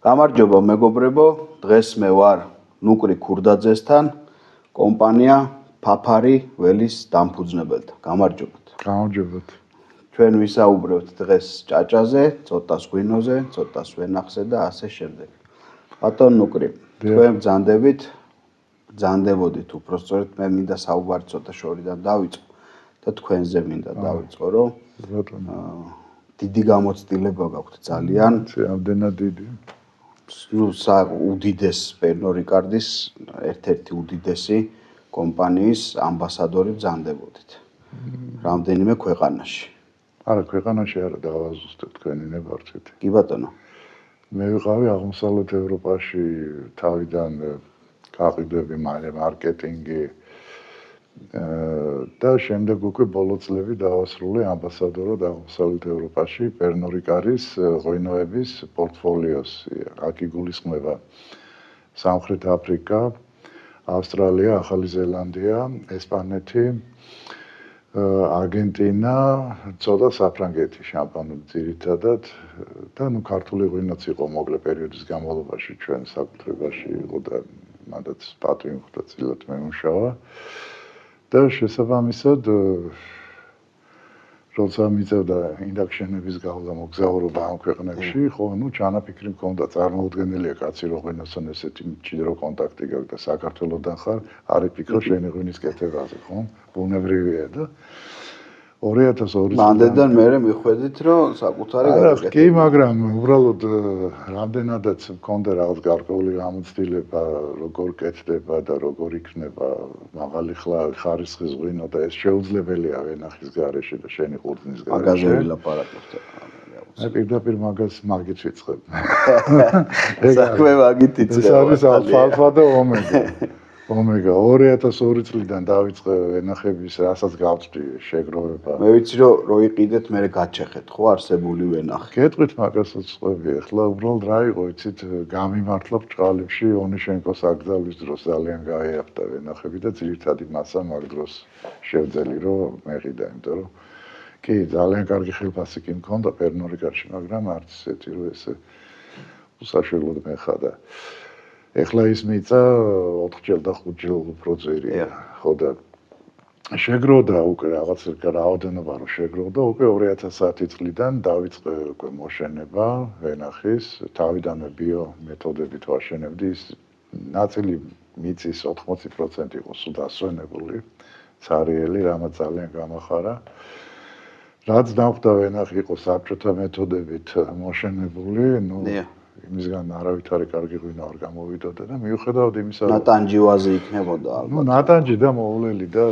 გამარჯობა მეგობრებო, დღეს მე ვარ ნუკრი ქურდაძესთან, კომპანია ფაფარი ველის დამფუძნებელთან. გამარჯობათ. გამარჯობათ. ჩვენ ვისაუბრებთ დღეს ჭაჭაზე, ცოტას ღვინოზე, ცოტას ვენახზე და ასე შემდეგ. ბატონ ნუკრი, თქვენ ბრძანდებოდით უпроსწორად მე მინდა საუბარი ცოტა შორიდან დავიწყო და თქვენზე მინდა დავიწყო, რომ დიდი გამოცდილება გაქვთ ძალიან. ამდენად დიდი. უდიდეს Pernod Ricard-ის ერთ-ერთი უდიდესი კომპანიის ამბასადორი ბრძანდებოდით. რამდენიმე ქვეყანაში. არა, ქვეყანაში არა, დავაზუსტეთ თქვენი ნებართვით. კი ბატონო. მე ვიყავი აღმოსავლეთ ევროპაში თავიდან გაყიდვები, მარკეტინგი და შემდეგ უკვე ბოლო წლები დავასრულე ამბასადორად აღმოსავლეთ ევროპაში Pernod Ricard-ის ღვინოების პორტფოლიოს. აქ იგულისხმება სამხრეთ აფრიკა, ავსტრალია, ახალი ზელანდია, ესპანეთი, არგენტინა, ცოტა საფრანგეთი, შამპანური ძირითადად და ქართული ღვინოც იყო მოკლე პერიოდის განმავლობაში ჩვენ საკუთრებაში იყო და მანდაც პატივი მხვდა წილად მემუშავა. და შესაბამისად როცა მიწევდა ინდაქშენების გავლა მოგზაურობა ამ ქვეყნებში, ხო, ჩანაფიქრი მქონდა წარმოუდგენელია კაცი რო ღვინოსთან ესეთი მჭიდრო კონტაქტი გაქვს და საქართველოსთან ხარ, არ იფიქრო შენი ღვინის კეთებაზე, ხო? ბუნებრივია და 2002 მანდედან მე მიხვედით რომ საკუთარი გაკეთდა. კი, მაგრამ უბრალოდ რამდენადაც მქონდა რაღაც გარკვეული გამოცდილება, როგორ კეთდება და როგორ იქნება მაღალი ხარისხის ღვინო და ეს შეუძლებელია ვენახის გარეშე და შენი ყურძნის გარეშე. მაგაზე ვილაპარაკებთ. აი პირდაპირ მაგით ვიწყებ. საქმე მაგით იწყება. ეს არის ალფა და ომეგა 2002 წლიდან დავიწყე ვენახების, რასაც გავწვდი შეგროვება. მე ვიცი რომ რო იყიდეთ, მე გაჩეხეთ ხო არსებული ვენახი. გეტყვით მაგასაც ყვები. ახლა უბრალოდ რა იყო, იცით, გამიმართლა ბრჭყალებში ონიშენკოს აკრძალვის დროს ძალიან გაიაფთა ვენახები და ძირითადი მასა მაგ დროს შევძელი რომ მეყიდა, იმიტომ რომ კი, ძალიან კარგი ხელფასი კი მქონდა Pernod Ricard-ში, მაგრამ არც ესეთი რომ ესე უსაშველოდ მეხადა. ეხლა ის მიწა 4ჯერ და 5ჯერ უფრო ძვირია, ხო და შეგროვდა უკვე რაღაც რაოდენობა რომ შეგროვდა, უკვე 2010 წლიდან დავიწყე უკვე მოშენება ვენახის, თავიდანვე ბიო მეთოდებით ვაშენებდი, ის ნაწილი მიწის 80% იყო სულ დასვენებული, ცარიელი, რამაც ძალიან გამახარა. რაც დავხვდა ვენახი იყო საბჭოთა მეთოდებით მოშენებული, იმისგან არავითარი კარგი ღვინო არ გამოვიდოდა და მიუხედავად იმისა, რომ ნატანჯი ვაზი იქნებოდა ალბათ. ნატანჯი და მოვლელი და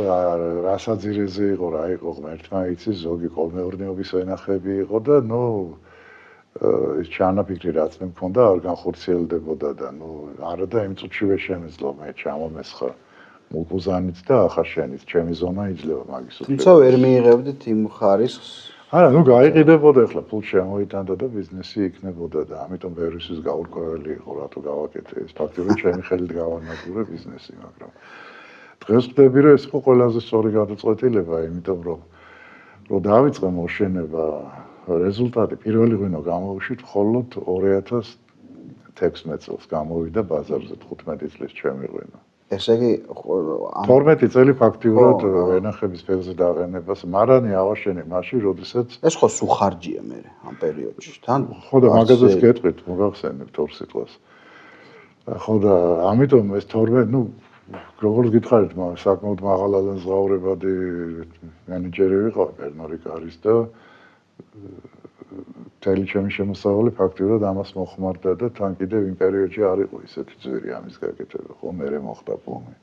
რასაძირეზე იყო, რა იყო ღმერთმა იცის, ზოგი კოლმეურნეობის ვენახები იყო და ის ჩანაფიქრი რაც მე მქონდა არ განხორციელდებოდა და არა და იმ წუთშივე შემეძლო მე ჩამომესხა მულკუზანით და ახაშენით, ჩემი ზონა იძლევა მაგის ଉପରେ. თუმცა ვერ მიიღებდით იმ ხარისხს. არა, გაიყიდებოდა ახლა ფულ შემოიტანდა და ბიზნესი იქნებოდა და ამიტომ ბევრისთვის გაურკვეველი იყო, რატო გავაკეთე ეს. ფაქტობრივად ჩემი ხელით გავანადგურე ბიზნესი, მაგრამ დღეს ვხვდები, რომ ეს იყო ყველაზე სწორი გადაწყვეტილება, იმიტომ რომ დავიწყე მოშენება, რეზულტატი პირველი ღვინო გამოვიშვით მხოლოდ 2016 წელს გამოვიდა ბაზარზე 15 წლის ჩემი ღვინო. ესე იგი 12 წელი ფაქტიურად ვენახების ფეხზე დაყენებას მარანი ავაშენე მაშინ, როდესაც ეს ხო სუხარჯია მე ამ პერიოდში. თან ხო და მაგაზეც გეტყვით, მოგახსენებთ ორ სიტყვას. ხო და ამიტომ ეს 12, როგორც გითხარით, საკმაოდ მაღალადან ზღაურებადი მენეჯერი ვიყავ Pernod Ricard-ის და მთელი ჩემი შემოსავალი ფაქტიურად ამას მოხმარდა და თან კიდევ იმ პერიოდში არ იყო ისეთი ძვირი ამის გაკეთება, ხო, მერე მოხდა ბომი.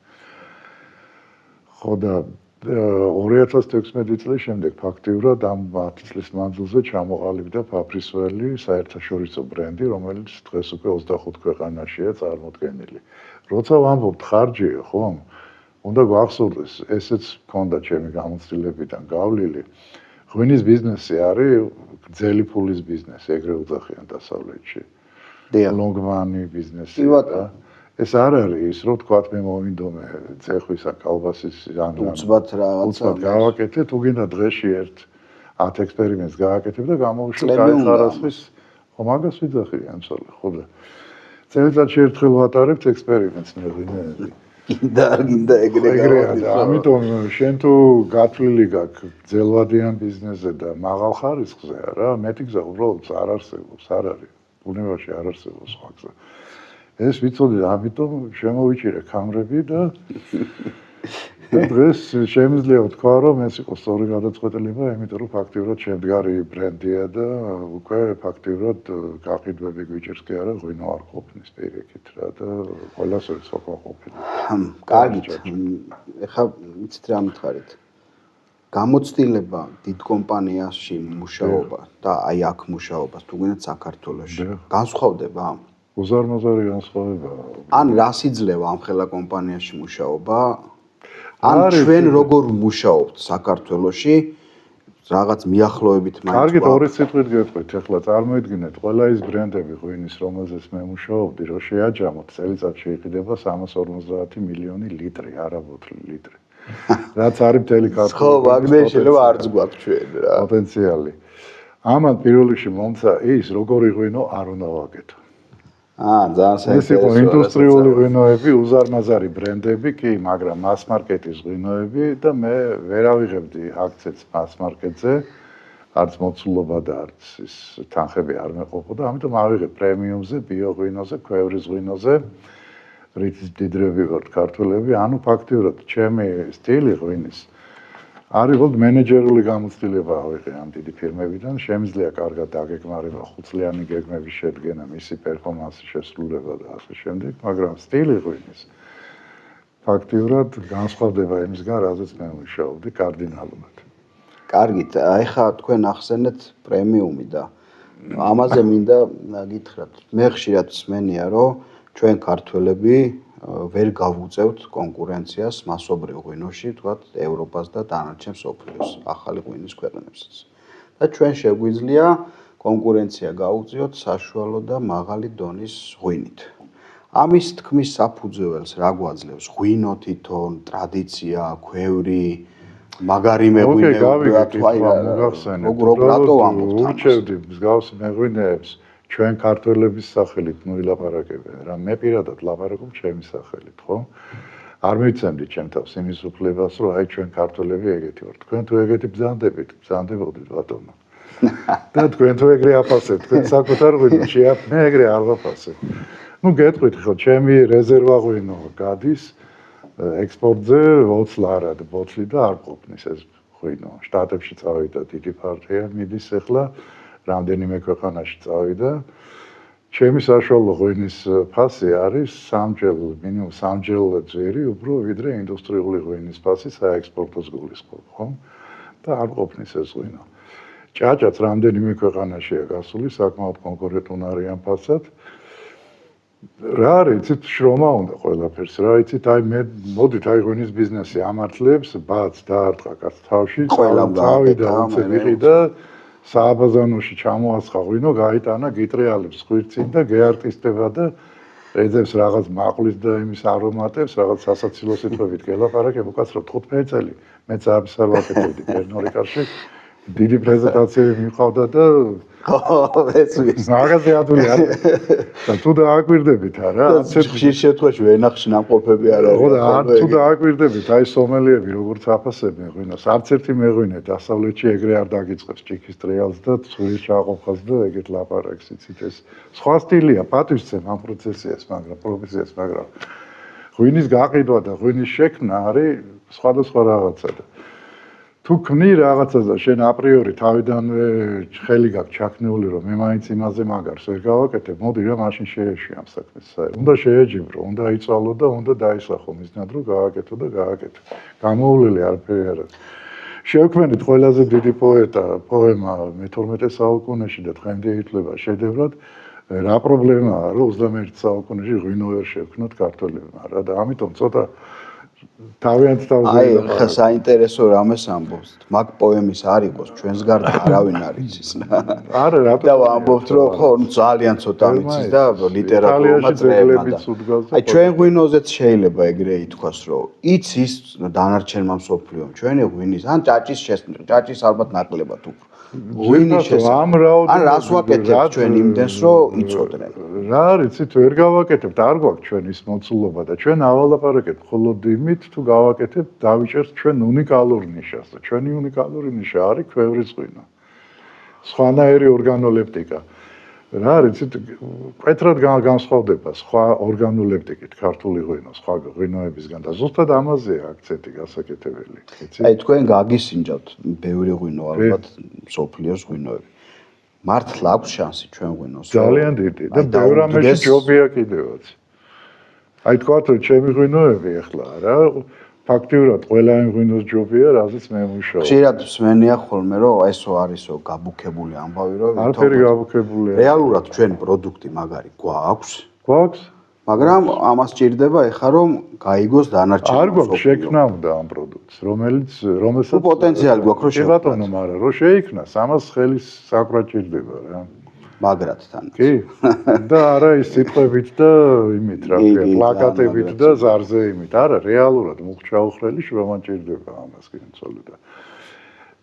ხო და 2016 წლის შემდეგ ფაქტიურად ამ 10 წლის მანძილზე ჩამოყალიბდა ფაფრის ველი, საერთაშორისო ბრენდი, რომელიც დღეს უკვე 25 ქვეყანაშია წარმოდგენილი. როცა ვამბობთ ხარჯია, ხო? უნდა გვახსოვდეს, ესეც მქონდა ჩემი გამოცდილებიდან გავლილი. ღვინის ბიზნესი არის გრძელი ფულის ბიზნესი, ეგრე უძახიან დასავლეთში. long money ბიზნესი და ეს არ არის ის, რომ თქვათ მე მოვინდომე ცეხვისა, კალბასის ან უცბად რაღაცა გავაკეთე, თუ გინდა დღეში 10 ექსპერიმენტს გააკეთებ და გამოვიშვი კაი ხარისხის ხო მაგას ვიძახი ამსალე ხო და წელიწადში ერთხელ ვატარებთ ექსპერიმენტს მეღვინეები გინდა არ გინდა ეგრე და ამიტომ შენ თუ გათვლილი გაქვს ძელვადიან ბიზნესზე და მაღალ ხარისხზე რა მეტი გზა უბრალოდ არ არსებობს არ არის ბუნებაში არ არსებობს სხვა გზა ეს ვიცოდი ამიტომ შემოვიჭირე კამრები და დღეს შემიძლია ვთქვა რომ ეს იყო სწორი გადაწყვეტილება იმიტომ რომ ფაქტიურად შემდგარი ბრენდია და უკვე ფაქტიურად გაყიდვები გვიჭერს კი არა ღვინო არ ყოფნის პირიქით რა და ყველას ეს სხვა ყოფილი კარგით ეხლა იცით რა მითხარით გამოცდილება დიდ კომპანიაში მუშაობა და აი აქ მუშაობას თუ გინდათ საქართველოში განსხვავდება უზარმაზარი განსხვავება ან რას იძლევა ამ ხელა კომპანიაში მუშაობა ან ჩვენ როგორ მუშაობთ საქართველოში რაღაც მიახლოებით მაინც კარგით ორი სიტყვით გეტყვით ახლა წარმოიდგინეთ ყველა ის ბრენდები ღვინის რომელზეც მე მუშაობდი რომ შეაჯამოთ წელიწადში იყიდება 350 მილიონი ლიტრი არა ბოთლი ლიტრი რაც არის მთელი ქართული ხო ვაგნერ შეიძლება არც გვაქვს ჩვენ რა პოტენციალი ამან პირველ რიგში მომცა ის როგორი ღვინო არ უნდა ვაკეთო ძალიან საინტერესოა ეს იყო ინდუსტრიული ღვინოები უზარმაზარი ბრენდები კი მაგრამ მას მარკეტის ღვინოები და მე ვერ ავიღებდი აქცენტს მას მარკეტზე არც მოცულობა და არც ის თანხები არ მეყოფოდა ამიტომ ავიღე პრემიუმზე ბიო ღვინოზე ქვევრის ღვინოზე რითიც დიდრები ვართ ქართველები ანუ ფაქტიურად ჩემი სტილი ღვინის არის ვოლდ მენეჯერული გამოცდილება ავიღე ამ დიდი ფირმებიდან შემიძლია კარგად დაგეგმარება ხუთწლიანი გეგმების შედგენა მისი პერფორმანსის შესრულება და ასე შემდეგ მაგრამ სტილი ღვინის ფაქტიურად განსხვავდება იმისგან რაზეც მე ვმუშაობდი კარდინალურად კარგით აი ხა თქვენ ახსენეთ პრემიუმი და ამაზე მინდა გითხრათ მე ხშირად მსმენია რომ ჩვენ ქართველები ვერ გავუწევთ კონკურენციას მასობრივ ღვინოში, თქვათ, ევროპას და დანარჩენ მსოფლიოს, ახალი ღვინის ქვეყნებსაც. და ჩვენ შეგვიძლია კონკურენცია გავუწიოთ საშუალო და მაღალი დონის ღვინით. ამის თქმის საფუძველს რა გვაძლევს? ღვინო თვითონ, ტრადიცია, ქვევრი, მაგარი მეღვინეობა, როგორ რატო ამბობთ? ურჩევდი მსგავს მეღვინეებს ჩვენ ქართველების სახელით მოილაპარაკებენ რა მე პირადად ლაპარაკობ ჩემი სახელით ხო არ მიცემდი ჩემ თავს იმის უფლებას რომ აი ჩვენ ქართველები ეგეთი ვართ თქვენ თუ ეგეთი ბრძანდებით ბრძანდებოდით ბატონო და თქვენ თუ ეგრე აფასებთ თქვენ საკუთარ ღვინოში მე ეგრე არ ვაფასებ ну გეტყვით ხო ჩემი რეზერვა ღვინო გადის ექსპორტზე ვოცლარად ბოთლი და არ ყოფნის ეს ღვინო შტატებში წავიდა დიდი პარტია მიდის ახლა რამდენიმე ქვეყანაში წავიდა. ჩემი საშუალო ღვინის ფასი არის მინიმუმ სამჯერ ძვირი, უფრო ვიდრე ინდუსტრიული ღვინის ფასი საექსპორტოს გულისხმობ, ხო? და არ ყოფნის ეს ღვინო. ჭაჭაც რამდენიმე ქვეყანაშია გასული, საკმაოდ კონკურენტუნარიან ფასად. რა არის, იცით, შრომა უნდა ყველაფერს, რა იცით, აი მე მოდით აი ღვინის ბიზნესი ამართლებს, ბაც დაარტყა კაც თავში, წავიდა უცებიღი და სააბაზანოში ჩამოასხა ღვინო, გაიტანა გიტრიალებს ხვირწინ და გეარტისტება და ეძებს რაღაც მაყლის და იმის არომატებს, რაღაც სასაცილო სიტყვებით გელაპარაკებ, უკაცრავ 15 წელი მეც ამისარ ვაკეთებდი პერნორი კარში. დიდი პრეზენტაციები მიყავდა და ეს ვიცი. მაგაზე ადვილი არ. და თუ დააკვირდებით არა, ხშირ შემთხვევაში ვენახში ნამყოფები არ არის. ხო და არ თუ დააკვირდებით, აი სომელიები როგორც აფასებენ ღვინოს, არც ერთი მეღვინე დასავლეთში ეგრე არ დაგიწყებს ჭიქის ტრიალს და ცხვრის ჩაყოფას და ეგეთ ლაპარაკს იცით ეს. სხვა სტილია, პატივისცემ ამ პროცესიას, მაგრამ პროფესიას, მაგრამ ღვინის გაყიდვა და ღვინის შექმნა არის სხვადასხვა რაღაცა და თუ ქმნი რაღაცას და შენ აპრიორი თავიდანვე ხელი გაქვს ჩაქნეული რომ მე მაინც იმაზე მაგარს ვერ გავაკეთებ, მოდი რა მაშინ შეეში ამ საქმეს. უნდა შეეჯიბრო, უნდა იწვალო და უნდა დაისახო მისნად რომ გააკეთო და გააკეთო. გამოვლელი არაფერი არ არის. შევქმნით ყველაზე დიდი პოემა მე-12 საუკუნეში და დღემდე ითვლება შედევრად. რა პრობლემაა რომ 21 საუკუნეში ღვინო ვერ შევქმნათ ქართველებმა რა და ამიტომ ცოტა თავიანთ თავზე აი ხა საინტერესო რამეს ამბობს მაგ პოემის არ იყოს ჩვენს გარდა არავინ არ იცის არა რატო და ამბობთ რომ ხო ძალიან ცოტა ვიცის და ლიტერატურა წრეებმა აი ჩვენ ღვინოზეც შეიძლება ეგრე ითქვას რომ იცის დანარჩენმა მსოფლიომ ჩვენი ღვინის ან ჭაჭის ალბათ ნაკლებად უფრო ვინის შესახებ. ამ რაოდენობით ან რას ვაკეთებთ ჩვენ იმდენს რომ იწოდნენ. რა არის, იცით, ვერ გავაკეთებთ, არ გვაქვს ჩვენ ის მოცულობა და ჩვენ ავალაპარაკებთ მხოლოდ იმით, თუ გავაკეთებთ, დავიჭერთ ჩვენ უნიკალურ ნიშას და ჩვენი უნიკალური ნიშა არის ქვევრის ღვინო. სხვანაირი ორგანოლეპტიკა. რა არის, იცით, მკვეთრად განსხვავდება სხვა ორგანოლეპტიკით ქართული ღვინო, სხვა ღვინოებისგან და ზუსტად ამაზეა აქცენტი გასაკეთებელი. აი თქვენ გაგისინჯავთ ბევრი ღვინო ალბათ მსოფლიოს ღვინოები. მართლა აქვს შანსი ჩვენ ღვინოს. ძალიან დიდი და ბევრ ამაში ჯობია კიდევაც. აი თქვათ რომ ჩემი ღვინოები ახლა რა ფაქტიურად ყველა იმ ღვინოს ჯობია, რაზეც მე მუშაობ. ხშირად მსმენია ხოლმე რომ ესო არისო გაბუქებული ამბავი რომ არაფერი გაბუქებულია. რეალურად ჩვენ პროდუქტი მაგარი გვაქვს, გვაქვს, მაგრამ ამას ჭირდება ეხა რომ გაიგოს დანარჩენი. არ გვაქვს შექმნა უნდა ამ პროდუქტს, რომელსაც პოტენციალი გვაქვს რომ შევქმნათ. ბატონო, მაგრამ რომ შეიქმნას, ამას ხელის საკვრა ჭირდება რა. მაგრად თან. კი. და არა ის სიტყვებით და იმით რა ქვია, პლაკატებით და ზარზე იმით. არა, რეალურად მუხჩაუხრელი შრომა ჭირდება ამას კინცოლი და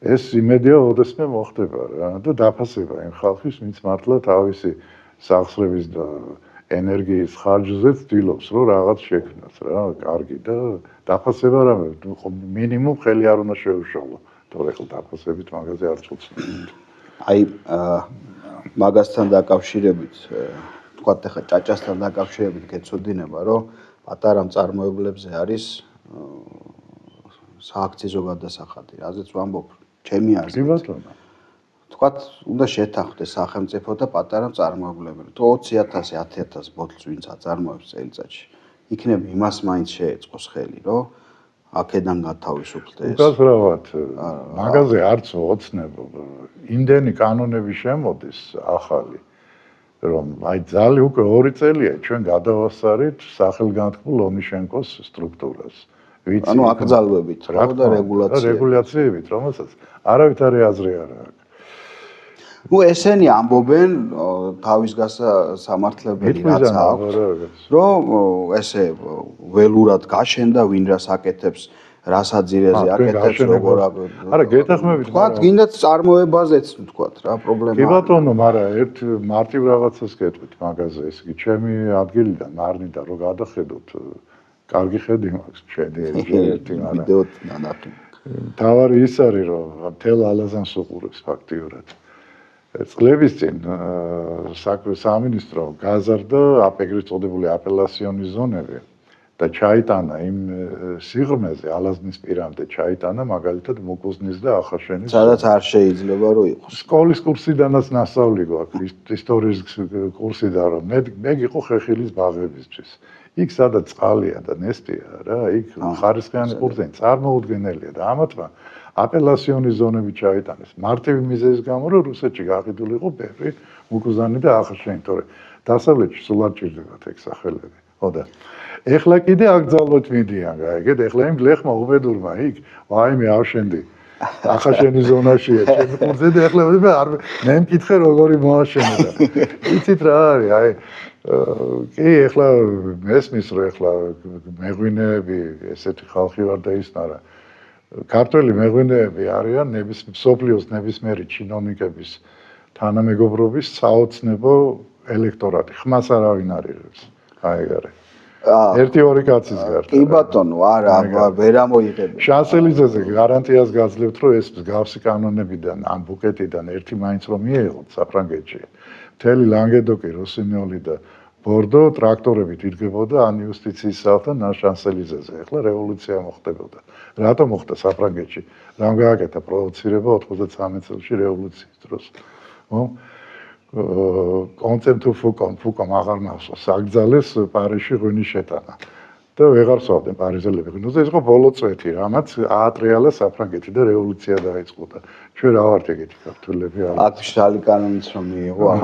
ეს იმედია ოდესმე მოხდება რა და დაფასება იმ ხალხის, ვინც მართლა თავისი სახსრების და ენერგიის ხარჯზე ცდილობს რომ რაღაც შექმნას რა, კარგი და დაფასება რა მინიმუმ ხელი არ უნდა შეუშალო. თორე ხო დაფასებით მაგაზე არ წუწნებთ. აი მაგასთან დაკავშირებით, თქვათ ახლა ჭაჭასთან დაკავშირებით გეცოდინება, რომ პატარა მწარმოებლებზე არის სააქციზო გადასახადი, რაზეც ვამბობ, ჩემი აზრით. კი ბატონო. თქვათ, უნდა შეთანხმდეს სახელმწიფო და პატარა მწარმოებლები. თუ 20,000, 10,000 ბოთლს ვინც აწარმოებს წელიწადში, იქნებ იმას მაინც შეეწყოს ხელი, რომ აქედან გათავისუფლდეს. უკაცრავად, მაგაზე არც ოცნებო. იმდენი კანონები შემოდის ახალი, რომ აი ძალი უკვე 2 წელია ჩვენ გადავასწარით სახელგანთქმულ ონიშენკოს სტრუქტურას. ვიცი, ანუ აკრძალვებით რა და რეგულაციებით, რომელსაც არავითარი აზრი არ აქვს. ნუ ესენი ამბობენ თავის გასამართლებელი რაც აქვს, რომ ესე ველურად გაშენდა ვინ რას აკეთებს, რას აძირეზე აკეთებს, როგორ არა, გეთახმებით, თქვათ, გინდათ წარმოებაზეც თქვათ რა პრობლემა. კი ბატონო, მაგრამ ერთ მარტივ რაღაცას გეტყვით მაგაზე, ესე იგი, ჩემი ადგილიდან მარნიდან რო გადახედოთ, კარგი ხედი მაქვს, შედი ერთი, მაგრამ ვიდეოთ ნანახი. თავარი ის არის, რომ მთელ ალაზანს უყურებს ფაქტიურად. წლების წინ სამინისტრო გაზარდა ეგრეთ წოდებული აპელაციონი ზონები და ჩაიტანა იმ სიღრმეზე ალაზნის პირამდე ჩაიტანა მაგალითად მუკუზნის და ახაშენის სადაც არ შეიძლება რომ იყოს. სკოლის კურსიდანაც ნასწავლი გვაქვს, ისტორიის კურსიდან რომ მე გიყო ხეხილის ბაღებისთვის. იქ სადაც წყალია და ნესტია რა, იქ ხარისხიანი ყურძენი წარმოუდგენელია და ამათმა აპელაციონი ზონები ჩაიტანეს. მარტივი მიზეზის გამო რომ რუსეთში გაყიდული იყო ბევრი მუკუზანი და ახაშენი, თორე დასავლეთში სულ არ ჭირდებათ ეგ სახელები. ხო და ეხლა კიდე აკრძალვით მიდიან, გაიგეთ? ეხლა იმ გლეხმა უბედურმა იქ ვაიმე ავშენდი. ახაშენი ზონაშია, ჩემი ყურძენი ეხლა მე მკითხე როგორი მოაშენე და იცით რა არის, აი კი, ეხლა მესმის რომ ეხლა მეღვინეები ესეთი ხალხი ვარ და ის არა. ქართველი მეღვინეები არიან მსოფლიოს ნებისმიერი ჩინოვნიკების თანამეგობრობის საოცნებო ელექტორატი. ხმას არავინ არ იღებს. აი გარე. 1-2 კაცის გარდა. კი ბატონო, არა, ვერ ამოიღებენ. შანსელიზეზე გარანტიას გაძლევთ, რომ ეს მსგავსი კანონებიდან ან ბუკეტიდან ერთი მაინც რომ მიეღოთ საფრანგეთში. მთელი ლანგედოკი, როსინიოლი და ბორდო ტრაქტორებით იდგებოდა ან იუსტიციის სალთან ან შანსელიზეზე. ეხლა რევოლუცია მოხდებოდა. რატომ მოხდა საფრანგეთში? რამ გააკეთა პროვოცირება 93 წელს რევოლუციის დროს? კონცემ თუ ფუკომ აღარ მახსოვს, აკრძალეს პარიზში ღვინის შეტანა. და ვეღარ სვავდნენ პარიზელები ღვინოზე, ეს იყო ბოლო წვეთი, რამაც აატრიალა საფრანგეთი და რევოლუცია დაიწყო და ჩვენ რა ვართ ეგეთი ქართველები არა. აქ შალი კანონიც რომ მიიღო ამ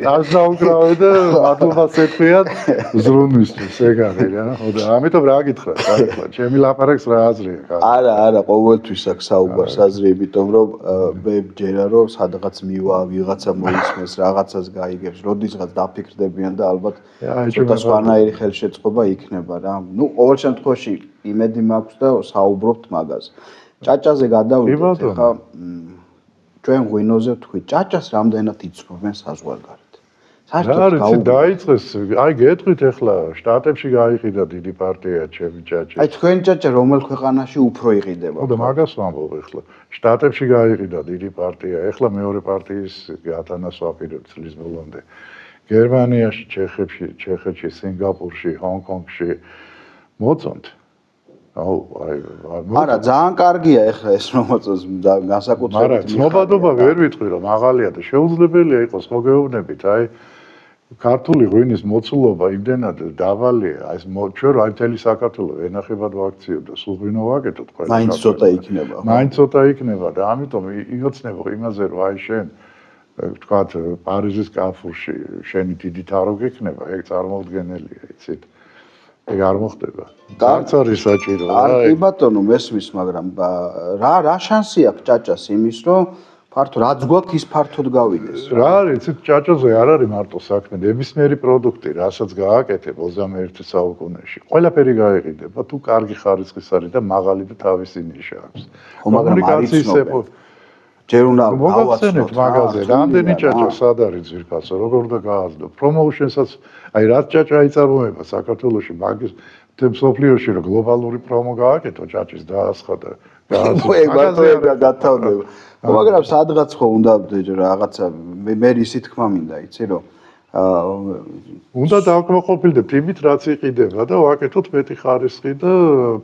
არ დაუკრავე და მადლობას ეთქვიათ ზრუნვისთვის, ეგ არის რა. ხო და ამიტომ რა გითხრათ, ახლა ჩემი ლაპარაკს რა აზრი აქვს? არა, ყოველთვის აქვს საუბარს აზრი, იმიტომ რომ მე მჯერა რომ სადღაც მივა, ვიღაცა მოისმენს, რაღაცას გაიგებს, როდისღაც დაფიქრდებიან და ალბათ ცოტა სხვანაირი ხელშეწყობა იქნება რა. ნუ ყოველ შემთხვევაში იმედი მაქვს და საუბრობთ მაგაზე. ჭაჭაზე გადავიდეთ, ხა ჩვენ ღვინოზე თქვი ჭაჭას რამდენად იცნობენ საზღვარგარეთ. რა არის დაიწყეს, აი გეტყვით ახლა შტატებში გაიყიდა დიდი პარტია ჩემი ჭაჭი. აი თქვენ ჭაჭა რომელ ქვეყანაში უფრო იყიდება? ხო და მაგას ვამბობ ახლა. შტატებში გაიყიდა დიდი პარტია, ახლა მეორე პარტიის გათანას ვაპირებ წლის ბოლომდე. გერმანიაში, ჩეხეთში, სინგაპურში, ჰონკონგში მოწონთ. არა, ძალიან კარგია ახლა ეს რომ მოწონს განსაკუთრებით. მაგრამ ცნობადობა ვერ ვიტყვი რომ მაღალია და შეუძლებელია იყოს მოგეუბნებით, აი ქართული ღვინის მოცულობა იმდენად დავალია, აი ჩვენ რა მთელი საქართველო ენახებად ვაქციო და სულ ღვინო ვაკეთოთ ყველა. მაინც ცოტა იქნება. მაინც ცოტა იქნება და ამიტომ იოცნებო იმაზე რომ აი შენ ვთქვათ პარიზის კარფურში შენი დიდი თარო გექნება, ეგ წარმოუდგენელია, იცით? ეგ არ მოხდება. არც არის საჭირო. კი ბატონო, მესმის, მაგრამ რა შანსი აქვს ჭაჭას იმის, რომ ფართო რაც გვაქვს ის ფართოდ გავიდეს. რა არის, იცით, ჭაჭაზე არ არის მარტო საქმე, ნებისმიერი პროდუქტი, რასაც გააკეთებ 21 საუკუნეში. ყველაფერი გაიყიდება, თუ კარგი ხარისხის არის და მაღალი და თავისი ნიშა აქვს. კომუნიკაციის ჯერ უნდა გავაცნოთ მაგაზე, რამდენი ჭაჭა სად არის ძვირფასო, როგორ და გააზრდო. პრომოუშენსაც, აი რაც ჭაჭა იწარმოება საქართველოში, მაგის მსოფლიოში რომ გლობალური პრომო გააკეთო ჭაჭის დაასხა და ეგ გათავდება. მაგრამ სადღაც ხო უნდა რაღაცა მე ისი თქმა მინდა, იცი რომ უნდა დავკმაყოფილდებთ იმით რაც იყიდება და ვაკეთოთ მეტი ხარისხი და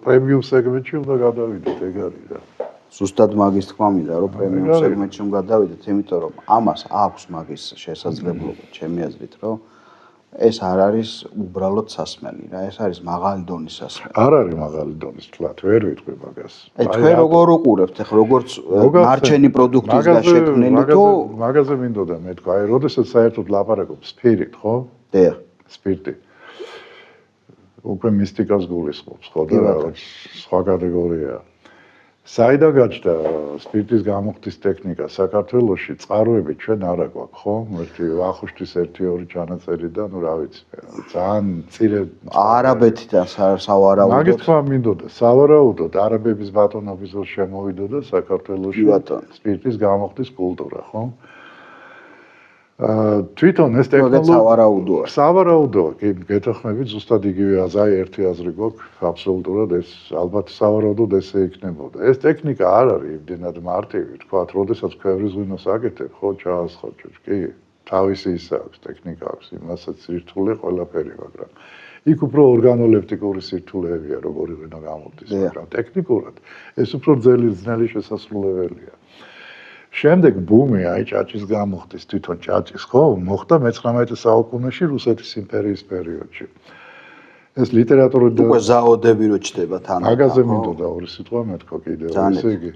პრემიუმ სეგმენტში უნდა გადავიდეთ, ეგ არის რა. ზუსტად მაგის თქმა მინდა რომ პრემიუმ სეგმენტში უნდა გადავიდეთ, იმიტომ რომ ამას აქვს მაგის შესაძლებლობა, ჩემი აზრით, რომ ეს არ არის უბრალოდ სასმელი რა, ეს არის მაღალი დონის სასმელი. არ არის მაღალი დონის, თლათ, ვერ ვიტყვი მაგას. აი თქვენ როგორ უყურებთ, ახლა როგორც მარჩენი პროდუქტისგან შექმნილი თუ მაგაზე მინდოდა მე თქვა, აი როდესაც საერთოდ ლაპარაკობ სპირტ, ხო? დიახ. სპირტი. უკვე მისტიკას გულისხმობს, ხო და სხვა კატეგორიაა. საიდან გაჩნდა სპირტის გამოხდის ტექნიკა საქართველოში, წყაროები ჩვენ არა გვაქვს, ხო? ერთი ვახუშტის 1-2 ჩანაწერი და ნუ რა ვიცი, ძალიან მცირე არაბეთიდან სავარაუდოდ. მაგის თქმა მინდოდა, სავარაუდოდ არაბების ბატონობის დროს შემოვიდოდა საქართველოში სპირტის გამოხდის კულტურა, ხო? თვითონ ეს ტექნოლოგია სავარაუდოა, კი, გეთახმებით, ზუსტად იგივე აზრი, ერთი აზრი გვაქვს, აბსოლუტურად ეს ალბათ სავარაუდოდ ესე იქნებოდა. ეს ტექნიკა არ არის იმდენად მარტივი, თქვათ, როდესაც ქვევრის ღვინოს აკეთებ, ხო, ჩაასხოჭო, კი, თავისი ის აქვს, ტექნიკა აქვს, იმასაც სირთულე ყველაფერი, მაგრამ იქ უფრო ორგანოლეპტიკური სირთულეებია, როგორი ღვინო გამოდის, მაგრამ ტექნიკურად ეს უფრო ძნელი შესასრულებელია. შემდეგ ბუმი აი ჭაჭის გამოხდის თვითონ ჭაჭის ხო მოხდა მე-19 საუკუნეში რუსეთის იმპერიის პერიოდში. ეს ლიტერატურული უკვე ზაოდები რო ჩდება თან. მაგაზე მინდოდა ორი სიტყვა მეთქო კიდევ, ესე იგი.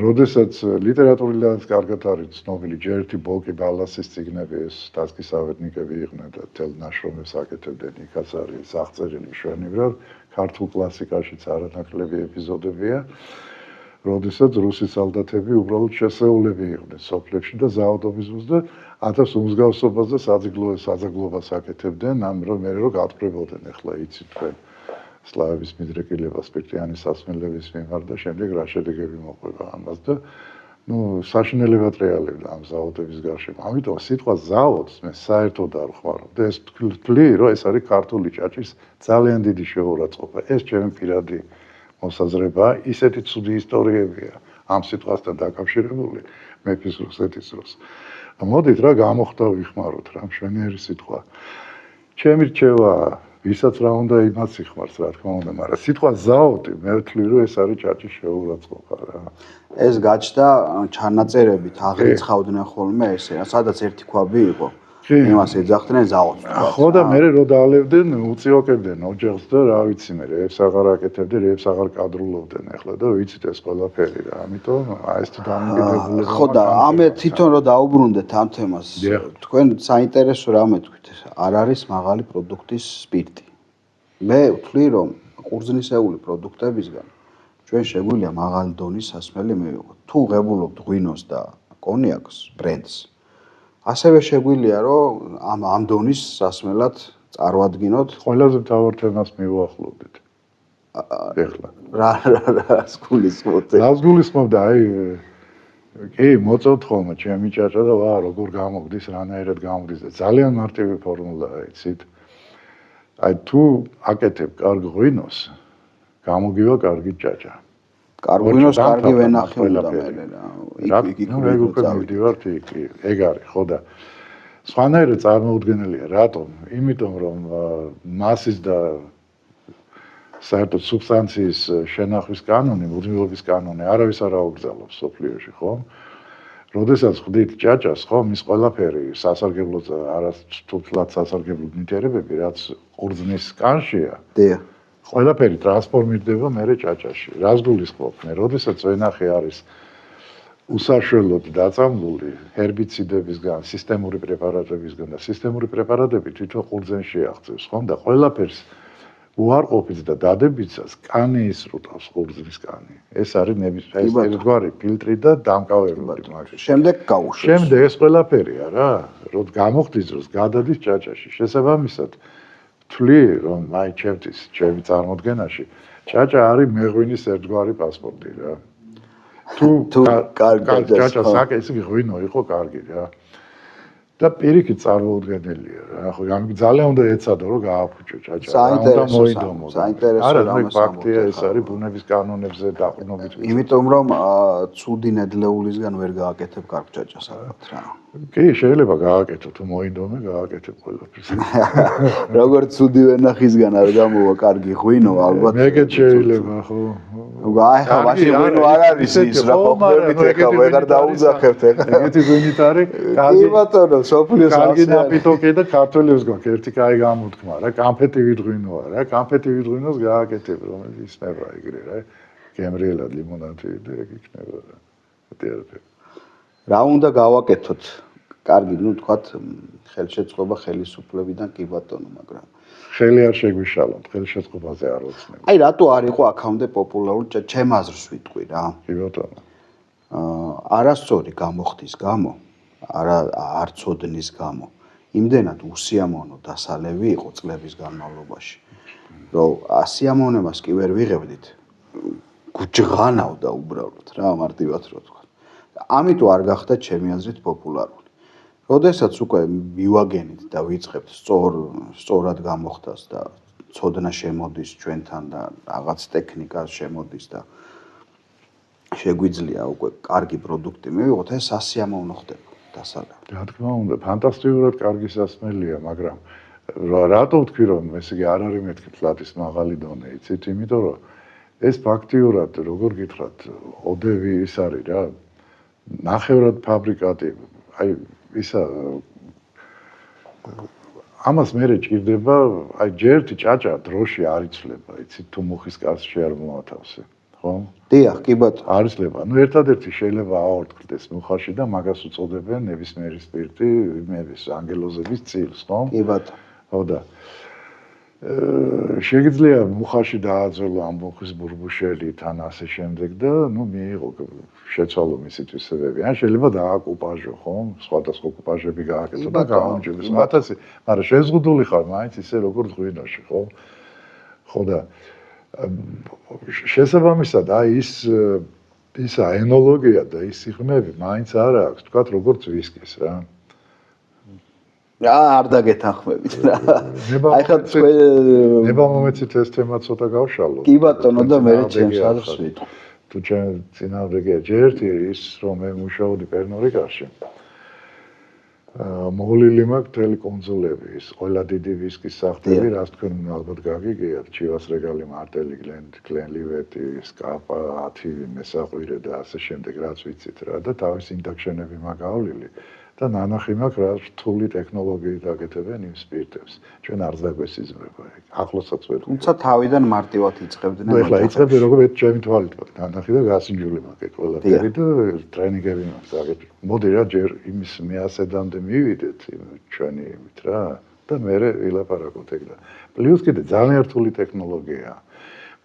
როდესაც ლიტერატურულად კარგად არის ცნობილი ჯერტი ბოლკი ბალასის წიგნები, ეს დასკის ავედნიკები იყვნენ და თელ ნაშრომებს აკეთებდნენ, იქაც არის აღწერილი მშვენივრად, ქართულ კლასიკაშიც არანაკლები ეპიზოდებია. როდესაც რუსი სალდათები უბრალოდ შესეულები იყვნენ სოფლებში და ზაოდობის დროს და ათას უმსგავსობას და საძაგლობას აკეთებდნენ, ამ რომ მე რო გათხრებოდნენ, ახლა იცით თქვენ სლავების მიდრეკილება სპირტიანი სასმელების მიმართ და შემდეგ რა შედეგები მოყვება ამას და ნუ საშინელებად რეალებდა ამ ზაოდების გარშემო. ამიტომ სიტყვა ზაოდს მე საერთოდ არ ხმარობ და ეს თვლი, რომ ეს არის ქართული ჭაჭის ძალიან დიდი შეურაცხყოფა. ეს ჩემი პირადი მოსაზრება, ისეთი ცუდი ისტორიებია ამ სიტყვასთან დაკავშირებული მეფის რუსეთის დროს. მოდით რა გამოხდა ვიხმაროთ რა მშვენიერი სიტყვა. ჩემი რჩევა, ვისაც რა უნდა იმას იხმარს რა თქმა უნდა, მაგრამ სიტყვა ზაოდი მე ვთვლი რომ ეს არის ჭაჭის შეურაცხყოფა რა. ეს გაჩნდა ჩანაწერებით, აღრიცხავდნენ ხოლმე ესე, სადაც ერთი ქვაბი იყო. იმას ეძახდნენ ზაოდს. ხო და მე რო დაალევდნენ, უწიოკებდნენ ოჯახს და რა ვიცი მე, რებს აღარ აკეთებდნენ, რებს აღარ კადრულობდნენ ახლა და ვიცით ეს ყველაფერი რა. ამიტომ აი ეს დამოკიდებულება. ხო და ამე თვითონ რო დაუბრუნდეთ ამ თემას, თქვენ საინტერესო რამე თქვით, არ არის მაღალი პროდუქტის სპირტი. მე ვთვლი რომ ყურძნისეული პროდუქტებისგან ჩვენ შეგვიძლია მაღალი დონის სასმელი მივიღოთ. თუ ღებულობთ ღვინოს და კონიაკს, ბრენდს ასევე შეგვიძლია რომ ამ დონის სასმელად წარმოადგინოთ. ყველაზე მთავარ თემას მივუახლოვდით. ეხლა რა გულისხმობთ? რას გულისხმობდა აი კი, მოწევთ ხოლმე ჩემი ჭაჭა და ვა როგორ გამოგდის, რანაირად გამოგდის და ძალიან მარტივი ფორმულაა, იცით? აი თუ აკეთებ კარგ ღვინოს, გამოგივა კარგი ჭაჭა. კარგი ღვინოს კარგი ვენახი უნდა მე რა. იქ უკვე მივდივართ იქ, ეგ არის, ხო და სხვანაირად წარმოუდგენელია, რატომ? იმიტომ რომ მასის და საერთოდ სუბსტანციის შენახვის კანონი, მუდმივობის კანონი არავის არ აუგზავნებს სოფლიოში, ხო? როდესაც ხვდით ჭაჭას, ხო, მის ყველაფერი სასარგებლო არასთუხლად სასარგებლო ნივთიერებები, რაც ყურძნის კანშია. დიახ. ყველაფერი ტრანსფორმირდება მერე ჭაჭაში. რას გულისხმობთ მე? როდესაც ვენახი არის უსაშველოდ დაწამლული ჰერბიციდებისგან, სისტემური პრეპარატებისგან და სისტემური პრეპარატები თვითონ ყურძენში აღწევს, ხო? და ყველაფერს უარყოფით და დადებიცას კანი ისრუტავს ყურძნის კანი. ეს არის ერთგვარი ფილტრი და დამკავებული მაგის. შემდეგ გაუშვებს. შემდეგ ეს ყველაფერია რა, რომ გამოხდის დროს გადადის ჭაჭაში. შესაბამისად თვლი რომ აი ჩემი წარმოდგენაში ჭაჭა არის მეღვინის ერთგვარი პასპორტი რა. თუ კარგი ჭაჭას აკეთებს ღვინო იყო კარგი რა. და პირიქით წარმოუდგენელია რა. ხო, ამით ძალიან უნდა ეცადო რომ გააფუჭო ჭაჭა. უნდა მოიდომო. საინტერესო რამე ფაქტია, ეს არის ბუნების კანონებზე დაყრდნობით. იმიტომ რომ ცუდი ნედლეულისგან ვერ გააკეთებ კარგ ჭაჭას ალბათ რა. კი, შეიძლება გააკეთო, თუ მოიდომე, გააკეთებ ყველაფერს. როგორც ცუდი ვენახისგან არ გამოვა კარგი ღვინო, ალბათ. მეგეთ შეიძლება, ხო. აი ხა მაშინ ღვინო არ არის ის რა, ხოხმებით ეხა ვეღარ დაუძახებთ ეხა. ეგეთი ღვინით არის, კი ბატონო, სოფლიოს კარგი ნაპიტოკი და ქართველებს გვაქვს ერთი კაი გამოთქმა რა, კამფეტივით ღვინოა რა, კამფეტივით ღვინოს გააკეთებ, რომელიც ისნება ეგრე რა. გემრიელად ლიმონადი და ეგ იქნება რა. რა უნდა გავაკეთოთ? კარგი, ნუ თქვათ ხელშეწყობა ხელისუფლებიდან კი ბატონო, მაგრამ ხელი არ შეგვიშალოთ, ხელშეწყობაზე არ ვოცნებ. აი რატო არ იყო აქამდე პოპულარული ჩემ აზრს ვიტყვი რა. კი ბატონო. არასწორი გამოხდის გამო, არ ცოდნის გამო. იმდენად უსიამოვნო დასალევი იყო წლების განმავლობაში, რომ ასიამოვნებას კი ვერ ვიღებდით. გუჯღანავდა უბრალოდ რა, მარტივად რო თქვა. ამიტომ არ გახდა ჩემი აზრით პოპულარული. როდესაც უკვე მივაგენით და ვიწყებთ სწორად გამოხდას და ცოდნა შემოდის ჩვენთან და რაღაც ტექნიკა შემოდის და შეგვიძლია უკვე კარგი პროდუქტი მივიღოთ, ეს ასიამოვნო ხდება დასალევი. რა თქმა უნდა, ფანტასტიკურად კარგი სასმელია, მაგრამ რატო ვთქვი რომ ესე იგი არ არის მეთქი პლატის მაღალი დონე, იცით, იმიტომ რომ ეს ფაქტიურად როგორ გითხრათ, ოდევი ის არის რა, ნახევრად ფაბრიკატი, აი ისა ამას მე ჭირდება, აი ჯერთი ჭაჭა დროში არ იცლება, იცით, თუ მუხის კაცში არ მოათავსე, ხო? დიახ, კი ბატონო. არ იცლება. ნუ ერთადერთი შეიძლება აორთქლდეს მუხაში და მაგას უწოდებენ ნებისმიერი სპირტი, იმების ანგელოზების წილს, ხო? კი ბატონო. ხო და შეიძლება მუხაში დააძველო ამ მუხის ბურბუშელი თან ასე შემდეგ და ნუ მიიღო შეცვალო მისი თვისებები. ან შეიძლება დააკუპაჟო, ხო? სხვადასხვა კუპაჟები გააკეთო და გაამჯობესო. მათაც, მაგრამ შეზღუდული ხარ მაინც ისე როგორც ღვინოში, ხო? ხო და შესაბამისად აი ისა ენოლოგია და ის სიღრმეები მაინც არ აქვს, თქვათ როგორც ვისკის რა. არ დაგეთანხმებით რა. აი ხა ნება მომეცით ეს თემა ცოტა გავშალოთ. კი ბატონო და მე ჩემს აზრს ვიტყვი. თუ ჩემ წინააღმდეგია ჯერთი ის რომ მე მუშაობდი პერნო-რიკაში. მოვლილი მაქვს მთელი კუნძულები, ის ყველა დიდი ვისკის სახტები, რაც თქვენ ალბათ გაგიგიათ, ჩივას რეგალი, მარტელი, გლენლივეტი, სკაპა, 10 მესაყვირე და ასე შემდეგ, რაც ვიცით რა და თავის ინდაქშენები მაგავლილი. და ნანახი მაქვს რა რთული ტექნოლოგიით აკეთებენ იმ სპირტებს. ჩვენ არ დაგვესიზმრება ეგ. ახლოსაც ვერ. თუმცა თავიდან მარტივად იწყებდნენ. ნუ ეხლა იწყებდნენ როგორც ჩემი თვალით ნანახი და გასინჯული მაქვს ეგ ყველაფერი და ტრენინგები მაქვს აგეთ. მოდი რა ჯერ იმის მეასედამდე მივიდეთ ჩვენი იმით რა და მე ვილაპარაკოთ ეგ და პლუს კიდე ძალიან რთული ტექნოლოგია.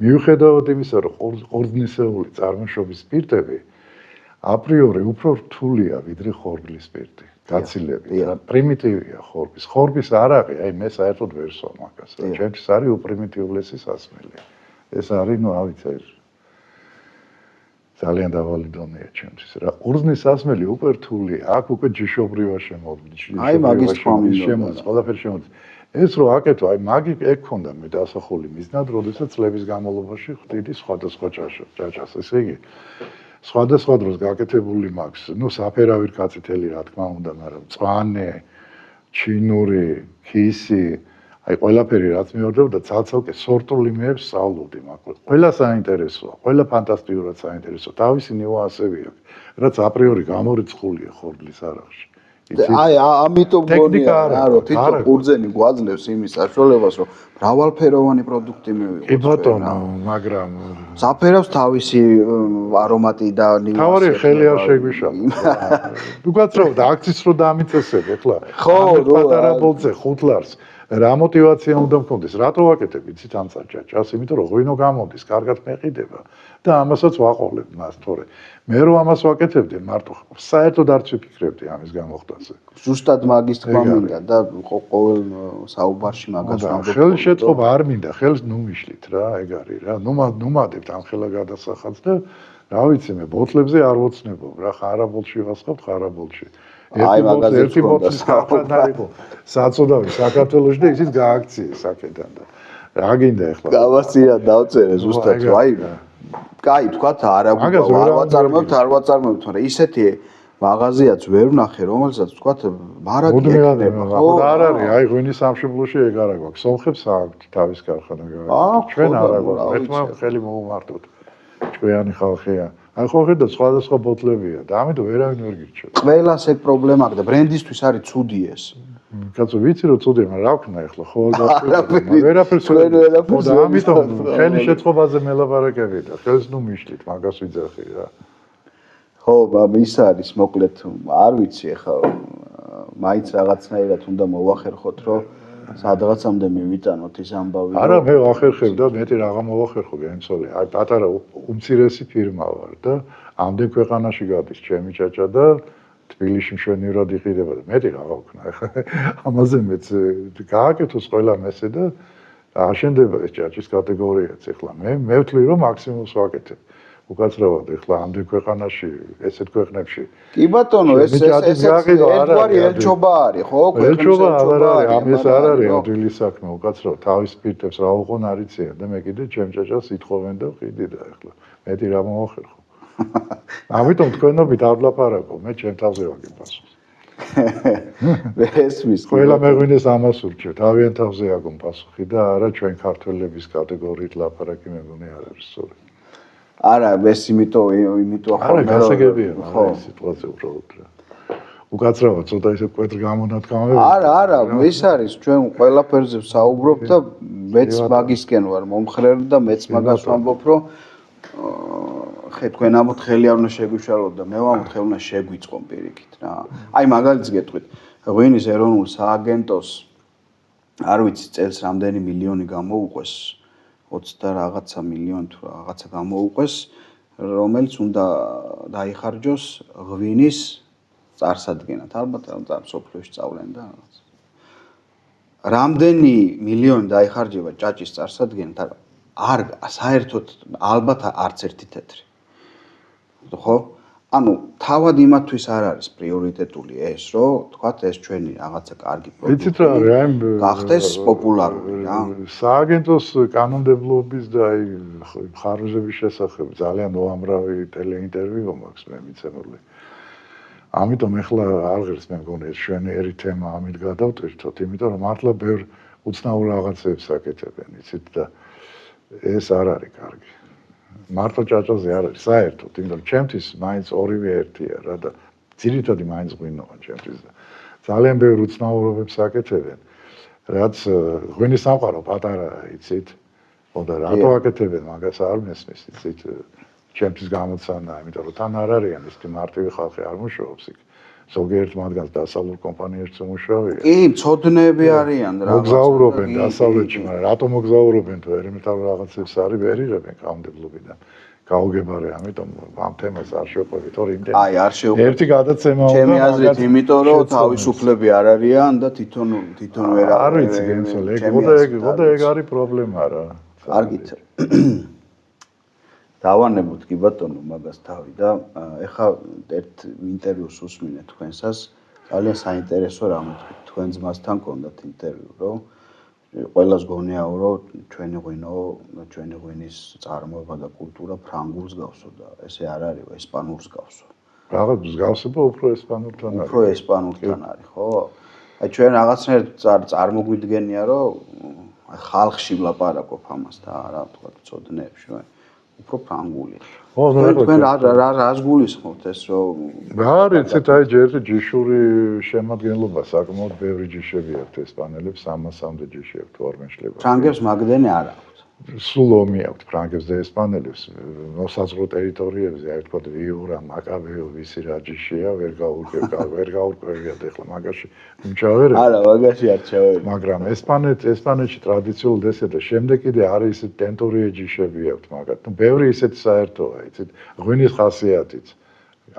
მიუხედავად იმისა, რომ ყურძნისეული წარმოშობის სპირტები აპრიორი უფრო რთულია ვიდრე ხორბლის სპირტი. გაცილებით. პრიმიტივია ხორბის. ხორბის არაღი, აი მე საერთოდ ვერ სვამ მაგას. ჩემთვის არის უპრიმიტიულესი სასმელი. ეს არის, ნუ ავიცი. ძალიან დაბალი დონეა ჩემთვის რა. ყურძნის სასმელი უკვე რთული, აქ უკვე ჯიშობრივად შემოვიდი. აი მაგის თქმა შემოდის, ყველაფერი შემოდის. ეს რო აკეთო, აი მაგი ეგ ქონდა მე დასახული მიზნად, როდესაც წლების განმავლობაში ხვდიდი სხვადასხვა ჭაჭას, ესე იგი სხვადასხვა დროს გაკეთებული მაქვს, ნუ საფერავი კაცეთელი რა თქმა უნდა, მაგრამ მწვანე, ჩინური, ქისი, აი ყველაფერი რაც მივარდებოდა ცალ-ცალკე სორტული მეებს სწავლობდი, მაგრამ ყველა საინტერესოა, ყველა ფანტასტიკურად საინტერესოა, თავისი ნიუანსები აქვს, რაც აპრიორი გამორიცხულია ხორბლის არახში. აი ამიტომ გონია რა თვითონ ყურძენი გვაძლევს იმის საშუალებას რომ მრავალფეროვანი პროდუქტი მივიღოთ. კი ბატონო, მაგრამ საფერავს თავისი არომატი და ნიუანსი. თავი ხელი არ შეგვიშალა. უკაცრავდა აქციის რო დამიწესებ ეხლა. ხო, პატარა ბოლცე 5 ლარს. რა мотиваცია უნდა მქონდეს? რატო ვაკეთებ იცით ამ წაჭას? იმიტომ რომ ღვინო გამოდის, კარგად მეყიდება და ამასაც ვაყოლებ მას, თორე მე რო ამას ვაკეთებდი, მარტო საერთოდ არც ვიფიქრებდი ამის გამოხდაზე. ზუსტად მაგის თქმა მინდა და ყოველ საუბარში მაგას ვამბობ. ხელს შეწყობა არ მინდა, ხელს ნუ მიშლით რა, ეგ არის რა. ნუმადებთ ამ ხელა გადასახადს და რა ვიცი მე ბოთლებზე არ ვოცნებობ რა, ხარაბოლში ვასხავთ ხარაბოლში. ერთი ბოთლის კაფანარიყო საწოდავი საქართველოში და ისიც გააქციეს აქედან და რა გინდა ეხლა გავასწია დავწერე ზუსტად აი კაი თქვათ არ ვაწარმოებთ მაგრამ ისეთი მაღაზიაც ვერ ვნახე რომელსაც თქვათ მარაკი ექნება ხო არ არის აი ღვინის სამშობლოში ეგ არა გვაქვს სომხებს აქვთ თავის ქარხანა ჩვენ არა გვაქვს ერთმა ხელი მოუმართოთ ჭკვიანი ხალხია აი ხო ხედავ სხვადასხვა ბოთლებია და ამიტომ ვერავინ ვერ გირჩევს. ყველას ეგ პრობლემა აქვს და ბრენდისთვის არის ცუდი ეს. კაცო ვიცი რომ ცუდია, მაგრამ რა ვქნა ახლა ხო ვერაფერს და ამიტომ ხელი შეწყობაზე მელაპარაკები და ხელს ნუ მიშლით, მაგას ვიძახი რა. ხო, ის არის მოკლედ არ ვიცი ახლა მაინც რაღაცნაირად უნდა მოვახერხოთ რომ სადღაცამდე მივიტანოთ ის ამბავი. არა, მე ვახერხებ და მეტი რაღა მოვახერხო გენცოლი. აი პატარა უმცირესი ფირმა ვარ და ამდენ ქვეყანაში გადის ჩემი ჭაჭა და თბილისში მშვენივრად იყიდება და მეტი რაღა ვქნა. ახლა ამაზე მეც გააკეთოს ყველა მესე და აშენდება ეს ჭაჭის კატეგორიაც. ახლა მე ვთვლი რომ მაქსიმუმს ვაკეთებ. უკაცრავად ახლა ამდენ ქვეყანაში ესეთ ქვეყნებში კი ბატონო ეს ერთგვარი ელჩობა არის ხო ელჩობა არ არის ამის არ არის ადვილის საქმე უკაცრავად თავის პირთებს რა უყონ არიცია და მე კიდე ჩემ ჭაჭას ითხოვენ და ყიდი და ახლა მეტი რა მოვახერხო ამიტომ თქვენობით არ ვლაპარაკო მე ჩემ თავზე ვაგებ პასუხს ესმის ყველა მეღვინეს ამას ურჩევ თავიანთ თავზე აგონ პასუხი და არა ჩვენ ქართველების კატეგორიით ლაპარაკი მე მგონი არ არის სწორი არა, ეს იმიტომ ახლა გასაგებია, ხო, სიტუაცია უბრალოდ რა. უკაცრავად ცოტა ისე კვეთრ გამონათქავები. არა, ის არის ჩვენ ყველაფერზე ვსაუბრობ და მეც მაგისკენ ვარ მომხრე და მეც მაგას ვამბობ, რომ ხე თქვენ ამოთ ხელი არ უნდა შეგვიშალოთ და მე ვამბობ ხელი უნდა შეგვიწყონ პირიქით რა. აი მაგალითს გეტყვით, ღვინის ეროვნულ სააგენტოს არ ვიცი წელს რამდენი მილიონი გამოუყვეს 20 და რაღაცა მილიონი თუ რაღაცა გამოუყვეს, რომელიც უნდა დაიხარჯოს ღვინის წარსადგენად. ალბათ სოფლიოში წავლენ და რაღაც. რამდენი მილიონი დაიხარჯება ჭაჭის წარსადგენად, არ საერთოდ ალბათ არც ერთი თეთრი. ხო? ანუ თავად იმათვის არ არის პრიორიტეტული ეს, რომ თქვათ ეს ჩვენი რაღაცა კარგი პროდუქტი გახდეს პოპულარული რა. სააგენტოს კანონმდებლობის და აი ხარვეზების შესახებ ძალიან უამრავი ტელეინტერვიუ მაქვს მე მიცემული. ამიტომ ეხლა არ ღირს მე მგონი ეს ჩვენი ერი თემა ამით გადავტვირთოთ, იმიტომ რომ მართლა ბევრ უცნაურ რაღაცებს აკეთებენ, იცით და ეს არ არის კარგი. მარტო ჭაჭაზე არ არის საერთოდ, იმიტომ რომ ჩემთვის მაინც ორივე ერთია რა და ძირითადად მაინც ღვინოა ჩემთვის და ძალიან ბევრ უცნაურობებს აკეთებენ, რაც ღვინის სამყარო პატარაა, იცით? და რატო აკეთებენ მაგას არ მესმის, იცით? ჩემთვის გამოცანაა, იმიტომ რომ თან არ არიან ის მარტივი ხალხი არ მუშაობს იქ. ზოგიერთ მათგანს დასავლურ კომპანიებში მუშაობენ. კი, მცოდნეები არიან რა. მოგზაურობენ დასავლეთში, მაგრამ რატო მოგზაურობენ თუ ერმიტავ რაღაცებს არის ვერ იღებენ კანონმდებლობიდან. გაუგებარი, ამიტომ ამ თემას არ შევყვები, თორე იმდენ. აი, არ შევყვები. ერთი გადაცემა უნდა. ჩემი აზრით, იმიტომ რომ თავისუფლები არ არიან და თვითონ ვერ არ ვიცი გენცოლ, ეგ ეგ არის პრობლემა რა. კარგით. დავანებოთ კი ბატონო მაგას თავი და ეხა ერთ ინტერვიუს უსმინეთ თქვენსას ძალიან საინტერესო რამე თქვენ ძმასთან გქონდათ ინტერვიუ რომ ყველას გონიაო რომ ჩვენი ღვინო და ჩვენი ღვინის წარმოება და კულტურა ფრანგულს გავსო და ესე არ არის ესპანურს გავსო რაღაც მსგავსება უფრო ესპანურთან არის უფრო ესპანურთან არის ხო აი ჩვენ რაღაცნაირად წარმოგვიდგენია რომ ხალხში ვლაპარაკობ ამას და რა თქვა ცოდნეებში უფრო ფრანგული. თქვენ რას გულისხმობთ ეს რომ რა არის ეს აი ჯერ ჯიშური შემადგენლობა საკმაოდ ბევრი ჯიშები აქვს ესპანელებს 300-მდე ჯიში აქვს თუ არ მეშლება. ფრანგებს მაგდენი არ აქვს. სულ ომი აქვს ფრანგებს და ესპანელებს მოსაზღვრე ტერიტორიებზე აი თქვა ვიურა, მაკაბეო, ვისი რა ჯიშია ვერ გაურკვევიათ ეხლა მაგაში მჩავერე. არა, მაგაში არ ჩავერი. მაგრამ ესპანეთში ტრადიციულად ესე და შემდეგ კიდე არის ისეთ ტენტორიე ჯიშები აქვს მაგათ. ნუ ბევრი ისეთი საერთოა, იცით, ღვინის ხასიათიც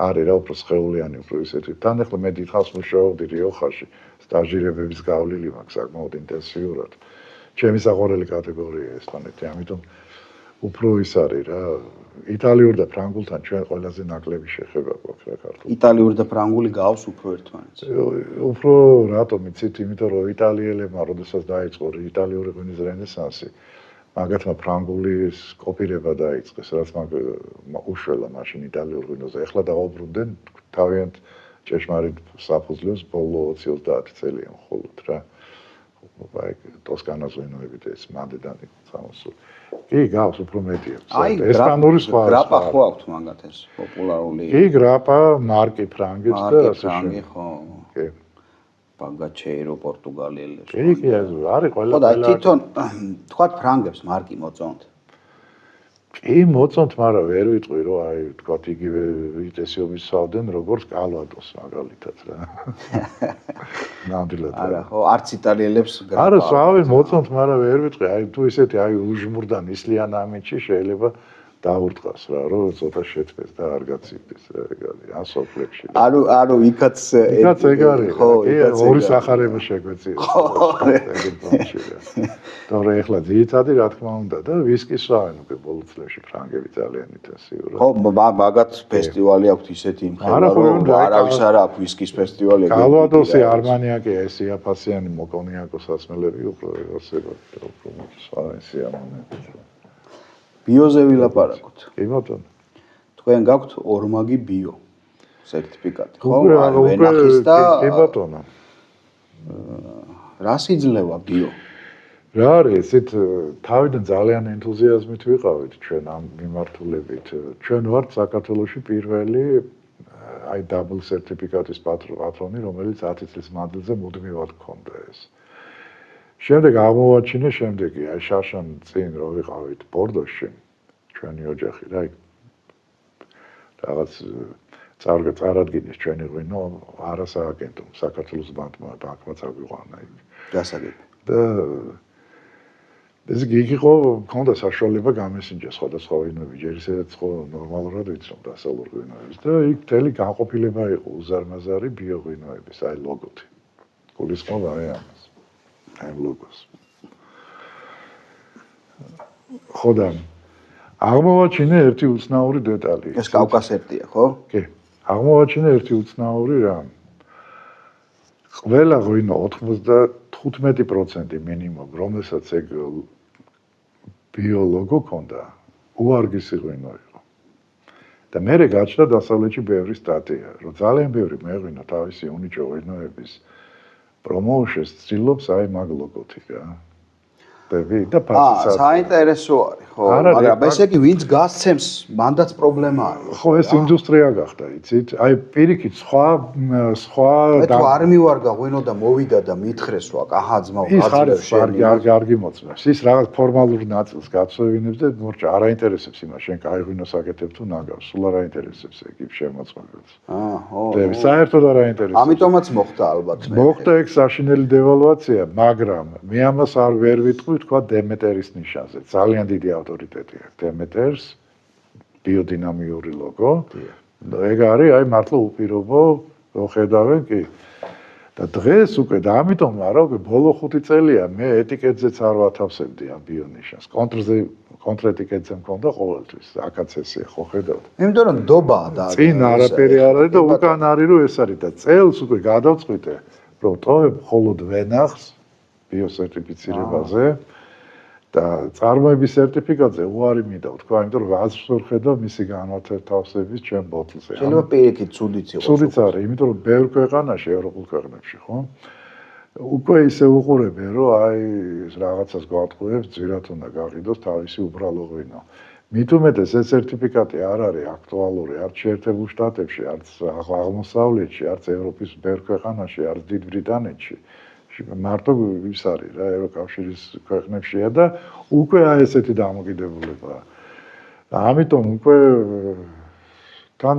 არის რა უფრო სხეულიანი უფრო ისეთი. თან ახლა მე დიდხანს მუშაობდი რიოხაში, სტაჟირებების გავლილი მაქვს საკმაოდ ინტენსიურად. ჩემი საყვარელი კატეგორია ესპანეთი, ამიტომ უფრო ის არის რა, იტალიურ და ფრანგულთან ჩვენ ყველაზე ნაკლები შეხება გვაქვს რა ქართულ. იტალიურ და ფრანგული გავს უფრო ერთმანეთს. უფრო რატომ იცით, იმიტომ რომ იტალიელებმა როდესაც დაიწყო იტალიური ღვინის რენესანსი, მაგათმა ფრანგულის კოპირება დაიწყეს, რაც უშველა მაშინ იტალიურ ღვინოზე. ეხლა დაუბრუნდნენ თავიანთ ჭეშმარიტ საფუძვლებს ბოლო 20-30 წელია მხოლოდ რა. აი ტოსკანას ღვინოებით ეს მანდედან იყო წამოსული. კი, გავს უფრო მეტი აქვს. ესპანური სხვა. გრაპა ხო აქვს მაგათ ეს პოპულარული. კი, გრაპა, მარკი ფრანგებს და ასე ფრანგი ხო. კი. პაგაჩეირო პორტუგალიელებს. კი, არის ყველა. ხო და თვითონ თქვა ფრანგებს მარკი მოწონთ. კი, მოწონთ, მაგრამ ვერ ვიტყვი რომ აი თქვა იგივე ვიტესიობის სავდნენ როგორც კალვადოს მაგალითად რა. ნამდვილად. არა, ხო, არც იტალიელებს გრაპა. არა, სავენ მოწონთ, მაგრამ ვერ ვიტყვი, აი თუ ისეთი აი უჟმურდა ნისლიან ამიჩი შეიძლება დაურტყას რა, რომ ცოტა შეთბეს და არ გაცივდეს რა ეგარი, ან სოფლებში. ანუ იქაც ეგ არის. ხო, ორი სახარება შეგვეწია. თორე ეხლა ძირითადი რა თქმა უნდა და ვისკის ვაენ უკვე ბოლო წლებში ფრანგები ძალიან ინტენსიურად. ხო, მაგათ ფესტივალი აქვს ისეთი იმხელა რომ არავის არ აქვს ვისკის ფესტივალი. კალვადოსი, არმანიაკი, ეს იაფასიანი მოკონიაკოს ასმელები უფრო ასება უფრო სვაენსი ამონები. ბიოზე ვილაპარაკოთ. კი ბატონო. თქვენ გაქვთ ორმაგი ბიო სერტიფიკატი, ხო? ვენახის და კი ბატონო. რას იძლევა ბიო? რა არის ესეთ თავიდან ძალიან ენთუზიაზმით ვიყავით ჩვენ ამ მიმართულებით. ჩვენ ვართ საქართველოში პირველი აი დაბლ სერტიფიკატის პატრონი, რომელიც 10 წლის მანძილზე მუდმივად გქონდა ეს. შემდეგ აღმოვაჩინე შემდეგი აი შარშან წინ რო ვიყავით ბორდოში ჩვენი ოჯახი რა რაღაც წარადგინეს ჩვენი ღვინო არასააგენტო საქართველოს ბანკმა წაგვიყვანა იქ გასაგები და ეს გიგიყო მქონდა საშუალება გამესინჯა სხვადასხვა ღვინოები ჯერ ისედაც ხო ნორმალურად ვიცნობ დასავლურ ღვინოებს და იქ მთელი განყოფილება იყო უზარმაზარი ბიო ღვინოების აი ლოგოთი გულისხმობ აი ამას აი ლოგოს ხოდა აღმოვაჩინე ერთი უცნაური დეტალი ეს კავკასერტია ხო? კი აღმოვაჩინე ერთი უცნაური რამ ყველა ღვინო 95% მინიმუმ რომელსაც ეგ ბიო ლოგო ქონდა უარგისი ღვინო იყო და მე გაჩნდა დასავლეთში ბევრი სტატია რომ ძალიან ბევრი მეღვინო თავისი უნიჭო ღვინოების პრომოუშენს ცდილობს აი მაგ ლოგოთი რა და ფასიც საინტერესო არის ხო მაგრამ ესე იგი ვინც გასცემს მანდაც პრობლემა არის ხო ეს ინდუსტრია გახდა იცით აი პირიქით სხვა მე თუ არ მივარგა ღვინო და მოვიდა და მითხრეს რა აჰა ძმაო კარგი მოწმებს ის რაღაც ფორმალურ ნაწილს გაცვევინებს და მორჭა არ აინტერესებს იმას შენ კაი ღვინოს აკეთებ თუ ნაგავს სულ არ აინტერესებს ეგ შემოწმებელს ხო საერთოდ არ აინტერესებს ამიტომაც მოხდა ალბათ მე მოხდა ეგ საშინელი დევალვაცია მაგრამ მე ამას არ ვერ ვიტყვი თქვა დემეტერის ნიშანზე ძალიან დიდი ავტორიტეტი აქვს დემეტერს ბიოდინამიური ლოგო ეგ არის აი მართლა უპირობო რო ხედავენ კი და დღეს უკვე და ამიტომ არა უკვე ბოლო 5 წელია მე ეტიკეტზეც არ ვათავსებდი ამ ბიონიშას. კონტრეტიკეტზე მქონდა ყოველთვის აკაცესია ხო ხედავთ. იმიტომ რომ დობაა და წინ არაფერი არ არის და უკან არის რომ ეს არის და წელს უკვე გადავწყვიტე რომ ტოვებ მხოლოდ ვენახს ბიოსერტიფიცირებაზე და წარმოების სერტიფიკატზე უარი მინდა თქვა, იმიტომ რომ აზრს ვერ ხედავ მისი განმათავსების ჩემ ბოთლზე. შეიძლება პირიქით ცუდიც იყოს. ცუდიც არის, იმიტომ რომ ბევრ ქვეყანაში, ევროპულ ქვეყნებში, ხო? უკვე ისე უყურებენ, რომ აი ეს რაღაცას გვატყუებს, ძირათ უნდა გაყიდოს თავისი უბრალო ღვინო. მით უმეტეს ეს სერტიფიკატი არ არის აქტუალური არც შეერთებულ შტატებში, არც აღმოსავლეთში, არც ევროპის ბევრ ქვეყანაში, არც დიდ ბრიტანეთში. მარტო ის არის რა ევროკავშირის ქვეყნებშია და უკვე აი ესეთი დამოკიდებულებაა. ამიტომ უკვე თან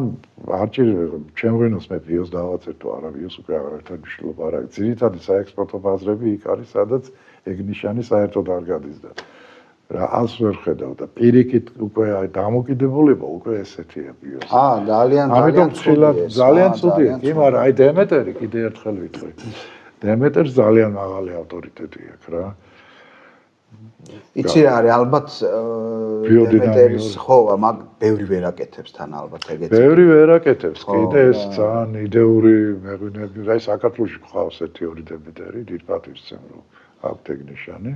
არ ჭირდება ჩემ ღვინოს მე ბიოს დავაცერთო, არა ბიოს უკვე აღართან მნიშვნელობა არ აქვს. ძირითადი საექსპორტო ბაზრები იქ არის, სადაც ეგ ნიშანი საერთოდ არ გადის და რა ას ვერ ხედავ და პირიქით უკვე აი დამოკიდებულება უკვე ესეთია ბიოს. ძალიან ძალიან ცუდია. კი, მაგრამ აი დემეტერი კიდე ერთხელ ვიტყვი. დემეტერს ძალიან მაღალი ავტორიტეტი აქვს რა. იცი რა არის ალბათ დემეტერის ხო, მაგ ბევრი ვერ აკეთებს თან ალბათ ეგეთი. ბევრი ვერ აკეთებს, კიდე ეს ძალიან იდეური მეღვინეები, აი საქართველოში ყავს 1-2 დემეტერი, დიდ პატივისცემ რომ აქვს ეგ ნიშანი.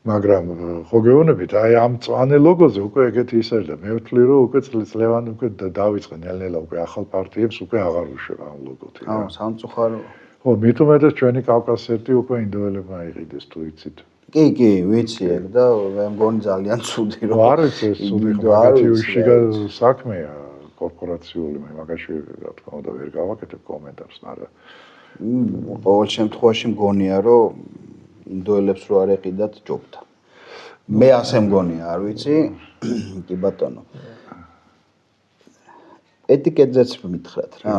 მაგრამ ხო გეუბნებით, აი ამ წვანე ლოგოზე უკვე ეგეთი ის არის და მე ვთვლი რომ უკვე წლევანი უკვე დავიწყე ნელ-ნელა უკვე ახალ პარტიებს უკვე აღარ უშვებ ამ ლოგოთ. სამწუხარო ხო, მით უმეტეს ჩვენი კავკასიერთი უკვე ინდოელებმა იყიდეს თუ იცით. კი, ვიცი ეგ და მე მგონი ძალიან ცუდი რომ არის ეს ცუდი მაგათი საქმეა კორპორაციული, მე მაგაში რა თქმა უნდა ვერ გავაკეთებ კომენტარს, მაგრამ ყოველ შემთხვევაში მგონია რომ ინდოელებს რო არ ეყიდათ ჯობდა. მე ასე მგონია, არ ვიცი, კი ბატონო. ეტიკეტზეც მითხრათ რა.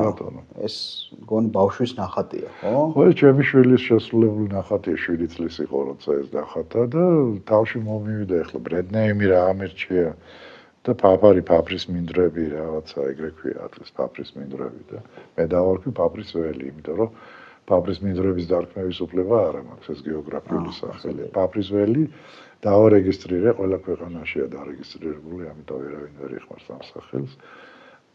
ეს მგონი ბავშვის ნახატია, ხო? ხო, ჩემი შვილის შესრულებული ნახატია, 7 წლის იყო, როცა ეს დახატა და თავში მომივიდა ახლა ბრენდნეიმი რა ამერჩია და ფაფრის მინდვრები რაღაცა ეგრე ქვია, ატლის ფაფრის მინდვრები და მე დავარქვი ფაფრის ველი, იმიტომ რომ ფაფრის მინდვრების დარქმევის უფლება არ მაქვს, ეს გეოგრაფიული სახელია. ფაფრის ველი დავარეგისტრირე, ყველა ქვეყანაშია დარეგისტრირებული, ამიტომ ვერავინ ვერ იხმარს ამ სახელს.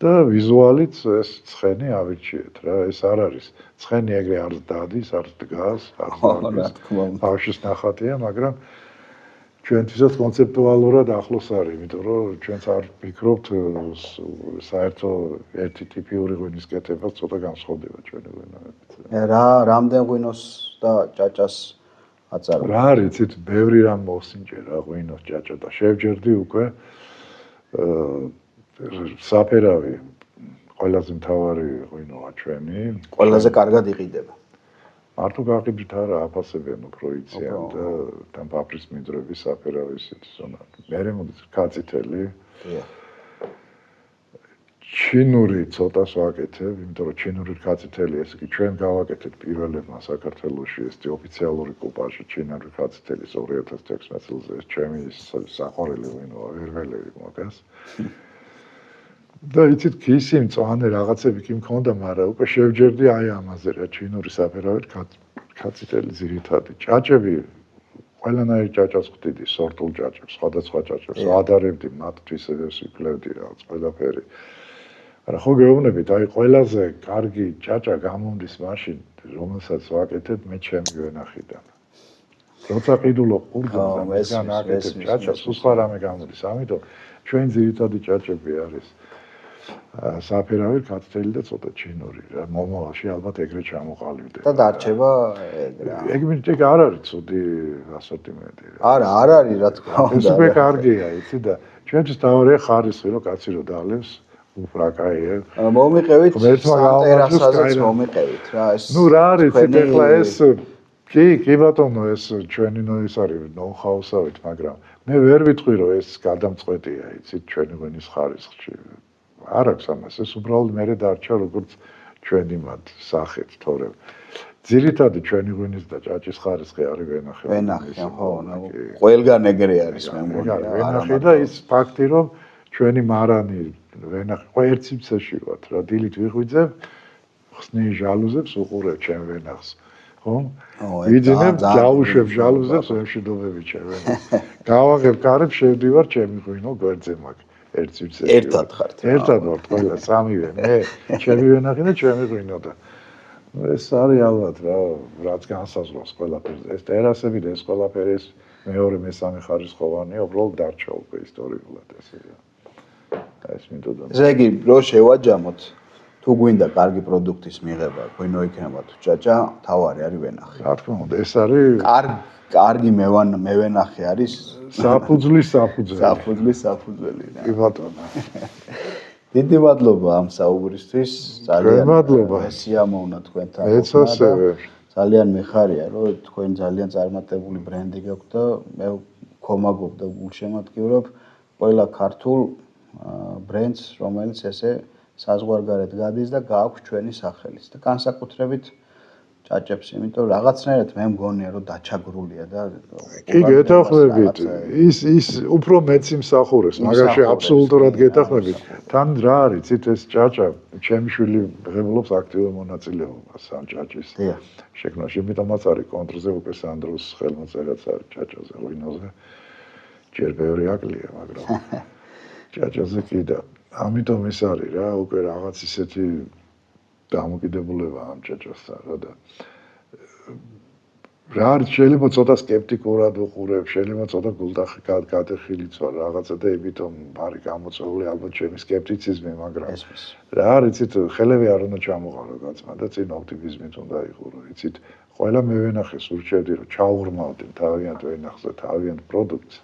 და ვიზუალით ეს ცხენი ავირჩიეთ რა, ეს არ არის. ცხენი ეგრე არ დადის, არ დგას, არ დადის. ბავშვის ნახატია, მაგრამ ჩვენთვისაც კონცეპტუალურად ახლოს არის, იმიტომ რომ ჩვენც არ ვფიქრობთ საერთო ერთი ტიპიური ღვინის კეთება ცოტა განსხვავდება ჩვენი ღვინოებით. რამდენ ღვინოს და ჭაჭას აწარმოებთ? რა არის, იცით, ბევრი რამ მოსინჯე რა ღვინოს ჭაჭა და შევჯერდი უკვე საფერავი ყველაზე მთავარი ღვინოა ჩვენი. ყველაზე კარგად იყიდება. მარტო გაყიდვით არა, აფასებენ უფრო იციან და თან ფაფრის მინდვრები საფერავი ისეთი ზონა. მერე მოდის კაციტელი. ჩინური ცოტას ვაკეთებ, იმიტომ რომ ჩინური კაციტელი ესე იგი ჩვენ გავაკეთეთ პირველებმა საქართველოში ეს ოფიციალური კუპაჟი ჩინური კაციტელის 2016 წელს ეს ჩემი საყვარელი ღვინოა, ვერ ველევი მაგას. და იცით ქისი მწვანე რაღაცები კი მქონდა, მაგრამ უკვე შევჯერდი აი ამაზე რა ჩინური საფერავით კაციტელი ძირითადი. ჭაჭები ყველანაირ ჭაჭას ვხდიდი, სორტულ ჭაჭებს, სხვადასხვა ჭაჭებს, ვადარებდი მათ თვისებებს ვიფლებდი რაღაც ყველაფერი. არა ხო გეუბნებით, აი ყველაზე კარგი ჭაჭა გამომდის მაშინ, რომელსაც ვაკეთებ მე ჩემი ვენახიდან. როცა ყიდულობ ყურძნს და მისგან აკეთებ ჭაჭას, სხვა რამე გამოდის. ამიტომ ჩვენ ძირითადი ჭაჭები არის საფერავი, კაცტელი და ცოტა ჩინური რა. მომავალში ალბათ ეგრე ჩამოყალიბდება. და დარჩება ეგ რა. ეგ მითქ არ არის ცუდი ასორტიმენტი. არა, არ არის რა თქმა უნდა. ეს უკვე კარგია, იცი და ჩვენთვის დავარია ხარისხი, რომ კაცი რო დალევს უფრაკაია. მომიყევით სანტერასაზეც მომიყევით რა ეს. ნუ რა არის იცით ახლა ეს კი ბატონო ეს ჩვენი ის არის ნოუ-ჰაუსავით, მაგრამ მე ვერ ვიტყვი რომ ეს გადამწყვეტია, იცით ჩვენი ღვინის ხარისხში. არ აქვს ამას, ეს უბრალოდ მერე დარჩა როგორც ჩვენი მათ სახით, თორემ ძირითადი ჩვენი ღვინის და ჭაჭის ხარისხი არის ვენახი. ვენახი, ხო, ყველგან ეგრე არის მე მგონი. ვენახი და ის ფაქტი რომ ჩვენი მარანი ვენახი, ხო ერთ სივრცეში ვართ რა, დილით ვიღვიძებ, ხსნი ჟალუზებს უყურებ ჩემ ვენახს. ხო? ვიძინებ ჯაუშვებ ჟალუზებს ვემშვიდობები ჩემ ვენახს. გავაღებ კარებს შევდივარ ჩემი ღვინო გვერდზე მაგ. ერთ სიცოცხლე. ერთად ხართ. ერთად ვარ ყველა სამივე. მე ჩემი ვენახი და ჩემი ღვინო და ეს არის ალბათ რა, რაც განსაზღვრავს ყველაფერს. ეს ტერასები და ეს ყველაფერი ეს მეორე მესამე ხარისხოვანია, უბრალოდ დარჩა უკვე ისტორიულად ესე რა. ეს მინდოდა. ესე იგი, რო შევაჯამოთ, თუ გვინდა კარგი პროდუქტის მიღება, ღვინო იქნება თუ ჭაჭა, თავარი არის ვენახი. რა თქმა უნდა, ეს არის კარგი მევენახი არის საფუძვლის საფუძველი. საფუძველი რა. კი ბატონო. დიდი მადლობა ამ საუბრისთვის. ძალიან მადლობა. სიამოვნა თქვენთან. მეც ასევე. ძალიან მეხარია, რომ თქვენ ძალიან წარმატებული ბრენდი გაქვთ და მე ვქომაგობ და გულშემატკივრობ ყველა ქართულ ბრენდს, რომელიც ესე საზღვარგარეთ გადის და გააქვს ჩვენი სახელიც და განსაკუთრებით ჭაჭებს, იმიტომ რაღაცნაირად მე მგონია, რომ დაჩაგრულია და კი გეთანხმებით. ის უფრო მეც იმსახურებს, მაგაში აბსოლუტურად გეთანხმებით. თან რა არის, ცით ეს ჭაჭა, ჩემი შვილი ღებულობს აქტიურ მონაწილეობას ამ ჭაჭის შექმნაში. იმიტომაც არის კონტრზე უკვე სანდროს ხელმოწერაც არის ჭაჭაზე, ღვინოზე. ჯერ ბევრი აკლია, მაგრამ ჭაჭაზე კი და ამიტომ ეს არის რა, უკვე რაღაც ისეთი დამოკიდებულება ამ ჭაჭასთან რა და რა არის შეიძლება ცოტა სკეპტიკურად უყურებ, შეიძლება ცოტა გულდახილიც ვარ რაღაცა და იმიტომ არის გამოწვეული ალბათ ჩემი სკეპტიციზმი, მაგრამ რა არის იცით ხელები არ უნდა ჩამოყარო გაცმა და წინ ოპტიმიზმით უნდა იყურო, იცით ყველა მევენახეს ურჩევდი რომ ჩაუღრმავდნენ თავიანთ ვენახს და თავიანთ პროდუქტს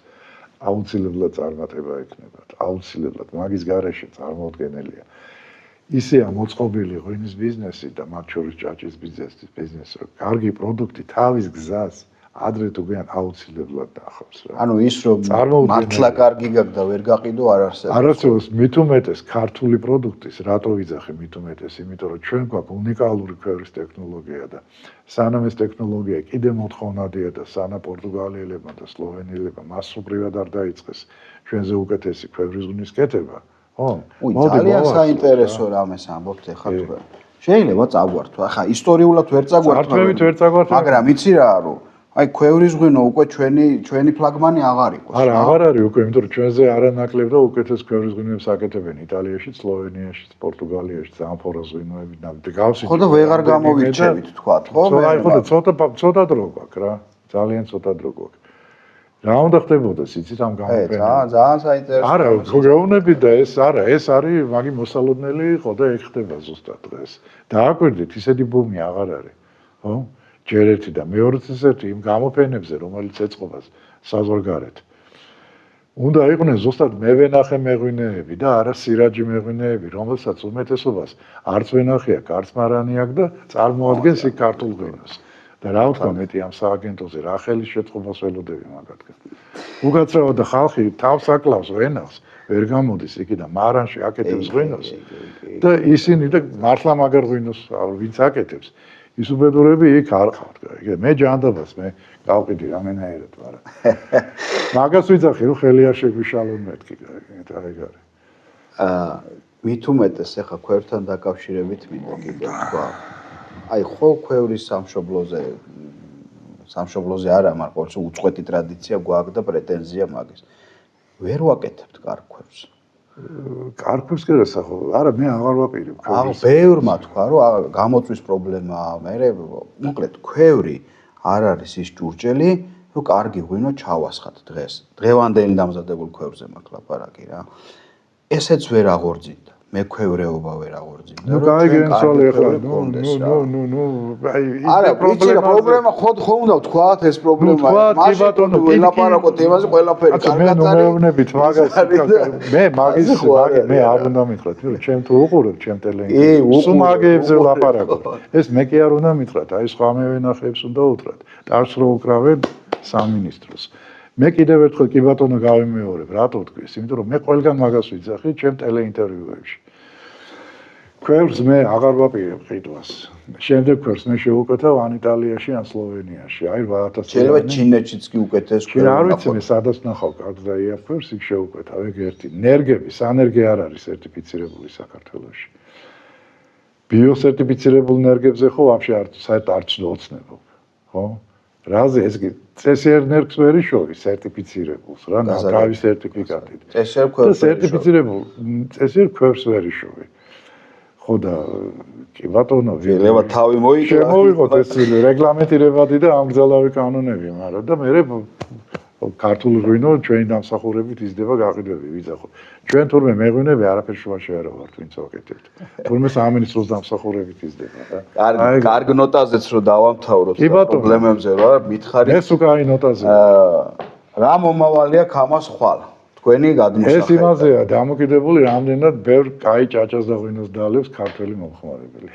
აუცილებლად წარმატება ექნებათ, აუცილებლად მაგის გარეშე წარმოუდგენელია. ისეა მოწყობილი ღვინის ბიზნესი და მათ შორის ჭაჭის ბიზნესი, რომ კარგი პროდუქტი თავის გზას ადრე თუ გვიან აუცილებლად დაახავს რა. ანუ ის რომ მართლა კარგი გაქვს და ვერ გაყიდო არ არსებობს. არასდროს მით უმეტეს ქართული პროდუქტის, რატო ვიძახე მით უმეტეს, იმიტომ რომ ჩვენ გვაქვს უნიკალური ქვევრის ტექნოლოგია და სანამ ეს ტექნოლოგია კიდე მოთხოვნადია და სანამ პორტუგალიელებმა და სლოვენიელებმა მასობრივად არ დაიწყეს ჩვენზე უკეთესი ქვევრის ღვინის კეთება. ძალიან საინტერესო რამეს ამბობთ ახლა თქვენ. შეიძლება წაგვართო. ახლა ისტორიულად ვერ წაგვართო. მაგრამ იცი რა რომ აი ქვევრის ღვინო უკვე ჩვენი ფლაგმანი აღარ იყოს. არა, აღარ არის უკვე, იმიტომ რომ ჩვენზე არანაკლებ და უკეთეს ქვევრის ღვინოებს აკეთებენ იტალიაში, სლოვენიაში, პორტუგალიაში, ზამფორას ღვინოები და გავსი. ხო და ვეღარ გამოვირჩევით თქვათ, ხო? აი ხო და ცოტა დრო გვაქვს რა. ძალიან ცოტა დრო გვაქვს. რა უნდა ხდებოდეს იცით ამ გამოფენას? ძალიან საინტერესო. არა, გეუბნები და ეს არის მაგი მოსალოდნელი იყო და ეგ ხდება ზუსტად დღეს. დააკვირდით, ისეთი ბუმი აღარ არის. ხო? ჯერ ერთი და მეორეც ერთი იმ გამოფენებზე, რომელიც ეწყობას საზღვარგარეთ. უნდა იყვნენ ზუსტად მევენახე მეღვინეები და არა სირაჯი მეღვინეები, რომელსაც უმეტესობას არც ვენახი აქვს, არც მარანი აქვს და წარმოადგენს იქ ქართულ ღვინოს. და რა ვთქვა მეტი ამ სააგენტოზე რა ხელის შეწყობას ველოდები მაგათგან. უკაცრავად და ხალხი თავს აკლავს ვენახს, ვერ გამოდის იქიდან მარანში აკეთებს ღვინოს და ისინი და მართლა მაგარ ღვინოს ვინც აკეთებს, ის უბედურები იქ არ ყავთ. მე ჯანდაბას მე გავყიდი რამენაერად, მაგრამ მაგას ვიძახი რომ ხელი არ შეგვიშალონ მეთქი და ეგ არის. მით უმეტეს ახლა ქვევრთან დაკავშირებით მინდა კიდე თქვა. აი ხო ქვევრის სამშობლოზე არა, მაგრამ ყოველთვის უწყვეტი ტრადიცია გვაქვს და პრეტენზია მაგის. ვერ ვაკეთებთ კარგ ქვევს. კარგ ქვევს კი რასახო? არა, მე აღარ ვაპირებ ქვევს. ბევრმა თქვა, რომ გამოწვის პრობლემაა, მე მოკლედ ქვევრი არ არის ის ჭურჭელი, რომ კარგი ღვინო ჩავასხათ დღეს. დღევანდელი დამზადებულ ქვევზე მაქვს ლაპარაკი რა. ესეც ვერ აღორძინდა. მე ქვევრეობა ვერ აღორძინდა. ნუ გაიგენსვალე ახლა. არა, პრობლემა ხო უნდა ვთქვათ ეს პრობლემა. კი ბატონო, ვილაპარაკოთ იმაზე ყველაფერი კარგად არის. მე ნუმევნებით მაგას. მე მე არ უნდა მითხრათ, რომ ჩემ თუ უყურებ ჩემ ტელევიზორს. სულ მაგებზე ვლაპარაკობ. ეს მე კი არ უნდა მითხრათ, აი სხვა მევენახეებს უნდა უთხრათ. ტარს რო უკრავენ სამინისტროს. მე კიდევ ერთხელ კი ბატონო გავიმეორებ, რატო თქვის? იმიტომ რომ მე ყველგან მაგას ვიძახი ჩემ ტელეინტერვიუებში. ქვევს მე აღარ ვაპირებ ყიდვას. შემდეგ ქვევს მე შევუკეთავ ან იტალიაში, ან სლოვენიაში. აი 8000 შეიძლება ჩინეთშიც კი უკეთეს ქვევს. არ ვიცი მე სადაც ნახავ კარგ და იაფ ქვევს, იქ შევუკეთავ ეგ ერთი. ნერგები, სანერგე არ არის სერტიფიცირებული საქართველოში. ბიოსერტიფიცირებულ ნერგებზე ხო ვაფშე საერთოდ არ ცნობ, ხო? რაზე ეს CSR ნერგს ვერ იშოვი სერტიფიცირებულს რა, თავის სერტიფიკატით. CSR ქვევს სერტიფიცირებულ CSR ქვევს ვერ იშოვი. ხო და კი ბატონო, შეიძლება თავი მოიგო. შემოვიღოთ ეს რეგლამენტირებადი და ამგზავრავი კანონები, მაგრამ და მე ქართულ ღვინო ჩვენი დამსახურებით იზრდება გაყიდვები, ვიძახო. ჩვენ თურმე მეღვინები არაფერ შუაში არ ვართ, ვინც ვაკეთებთ. თურმე სამინისტროს დამსახურებით იზრდება რა. კარგ ნოტაზეც რო დავამთავროთ პრობლემებზე რა მითხარით. ეს უკაი ნოტაზე. რა მომავალია ქამას ხვალ? თქვენი გადმოსახება. ეს იმაზეა დამოკიდებული რამდენად ბევრ კაი ჭაჭას და ღვინოს დალევს ქართველი მომხმარებელი.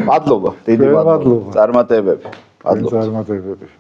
მადლობა, დიდი მადლობა. წარმატებები. წარმატებები.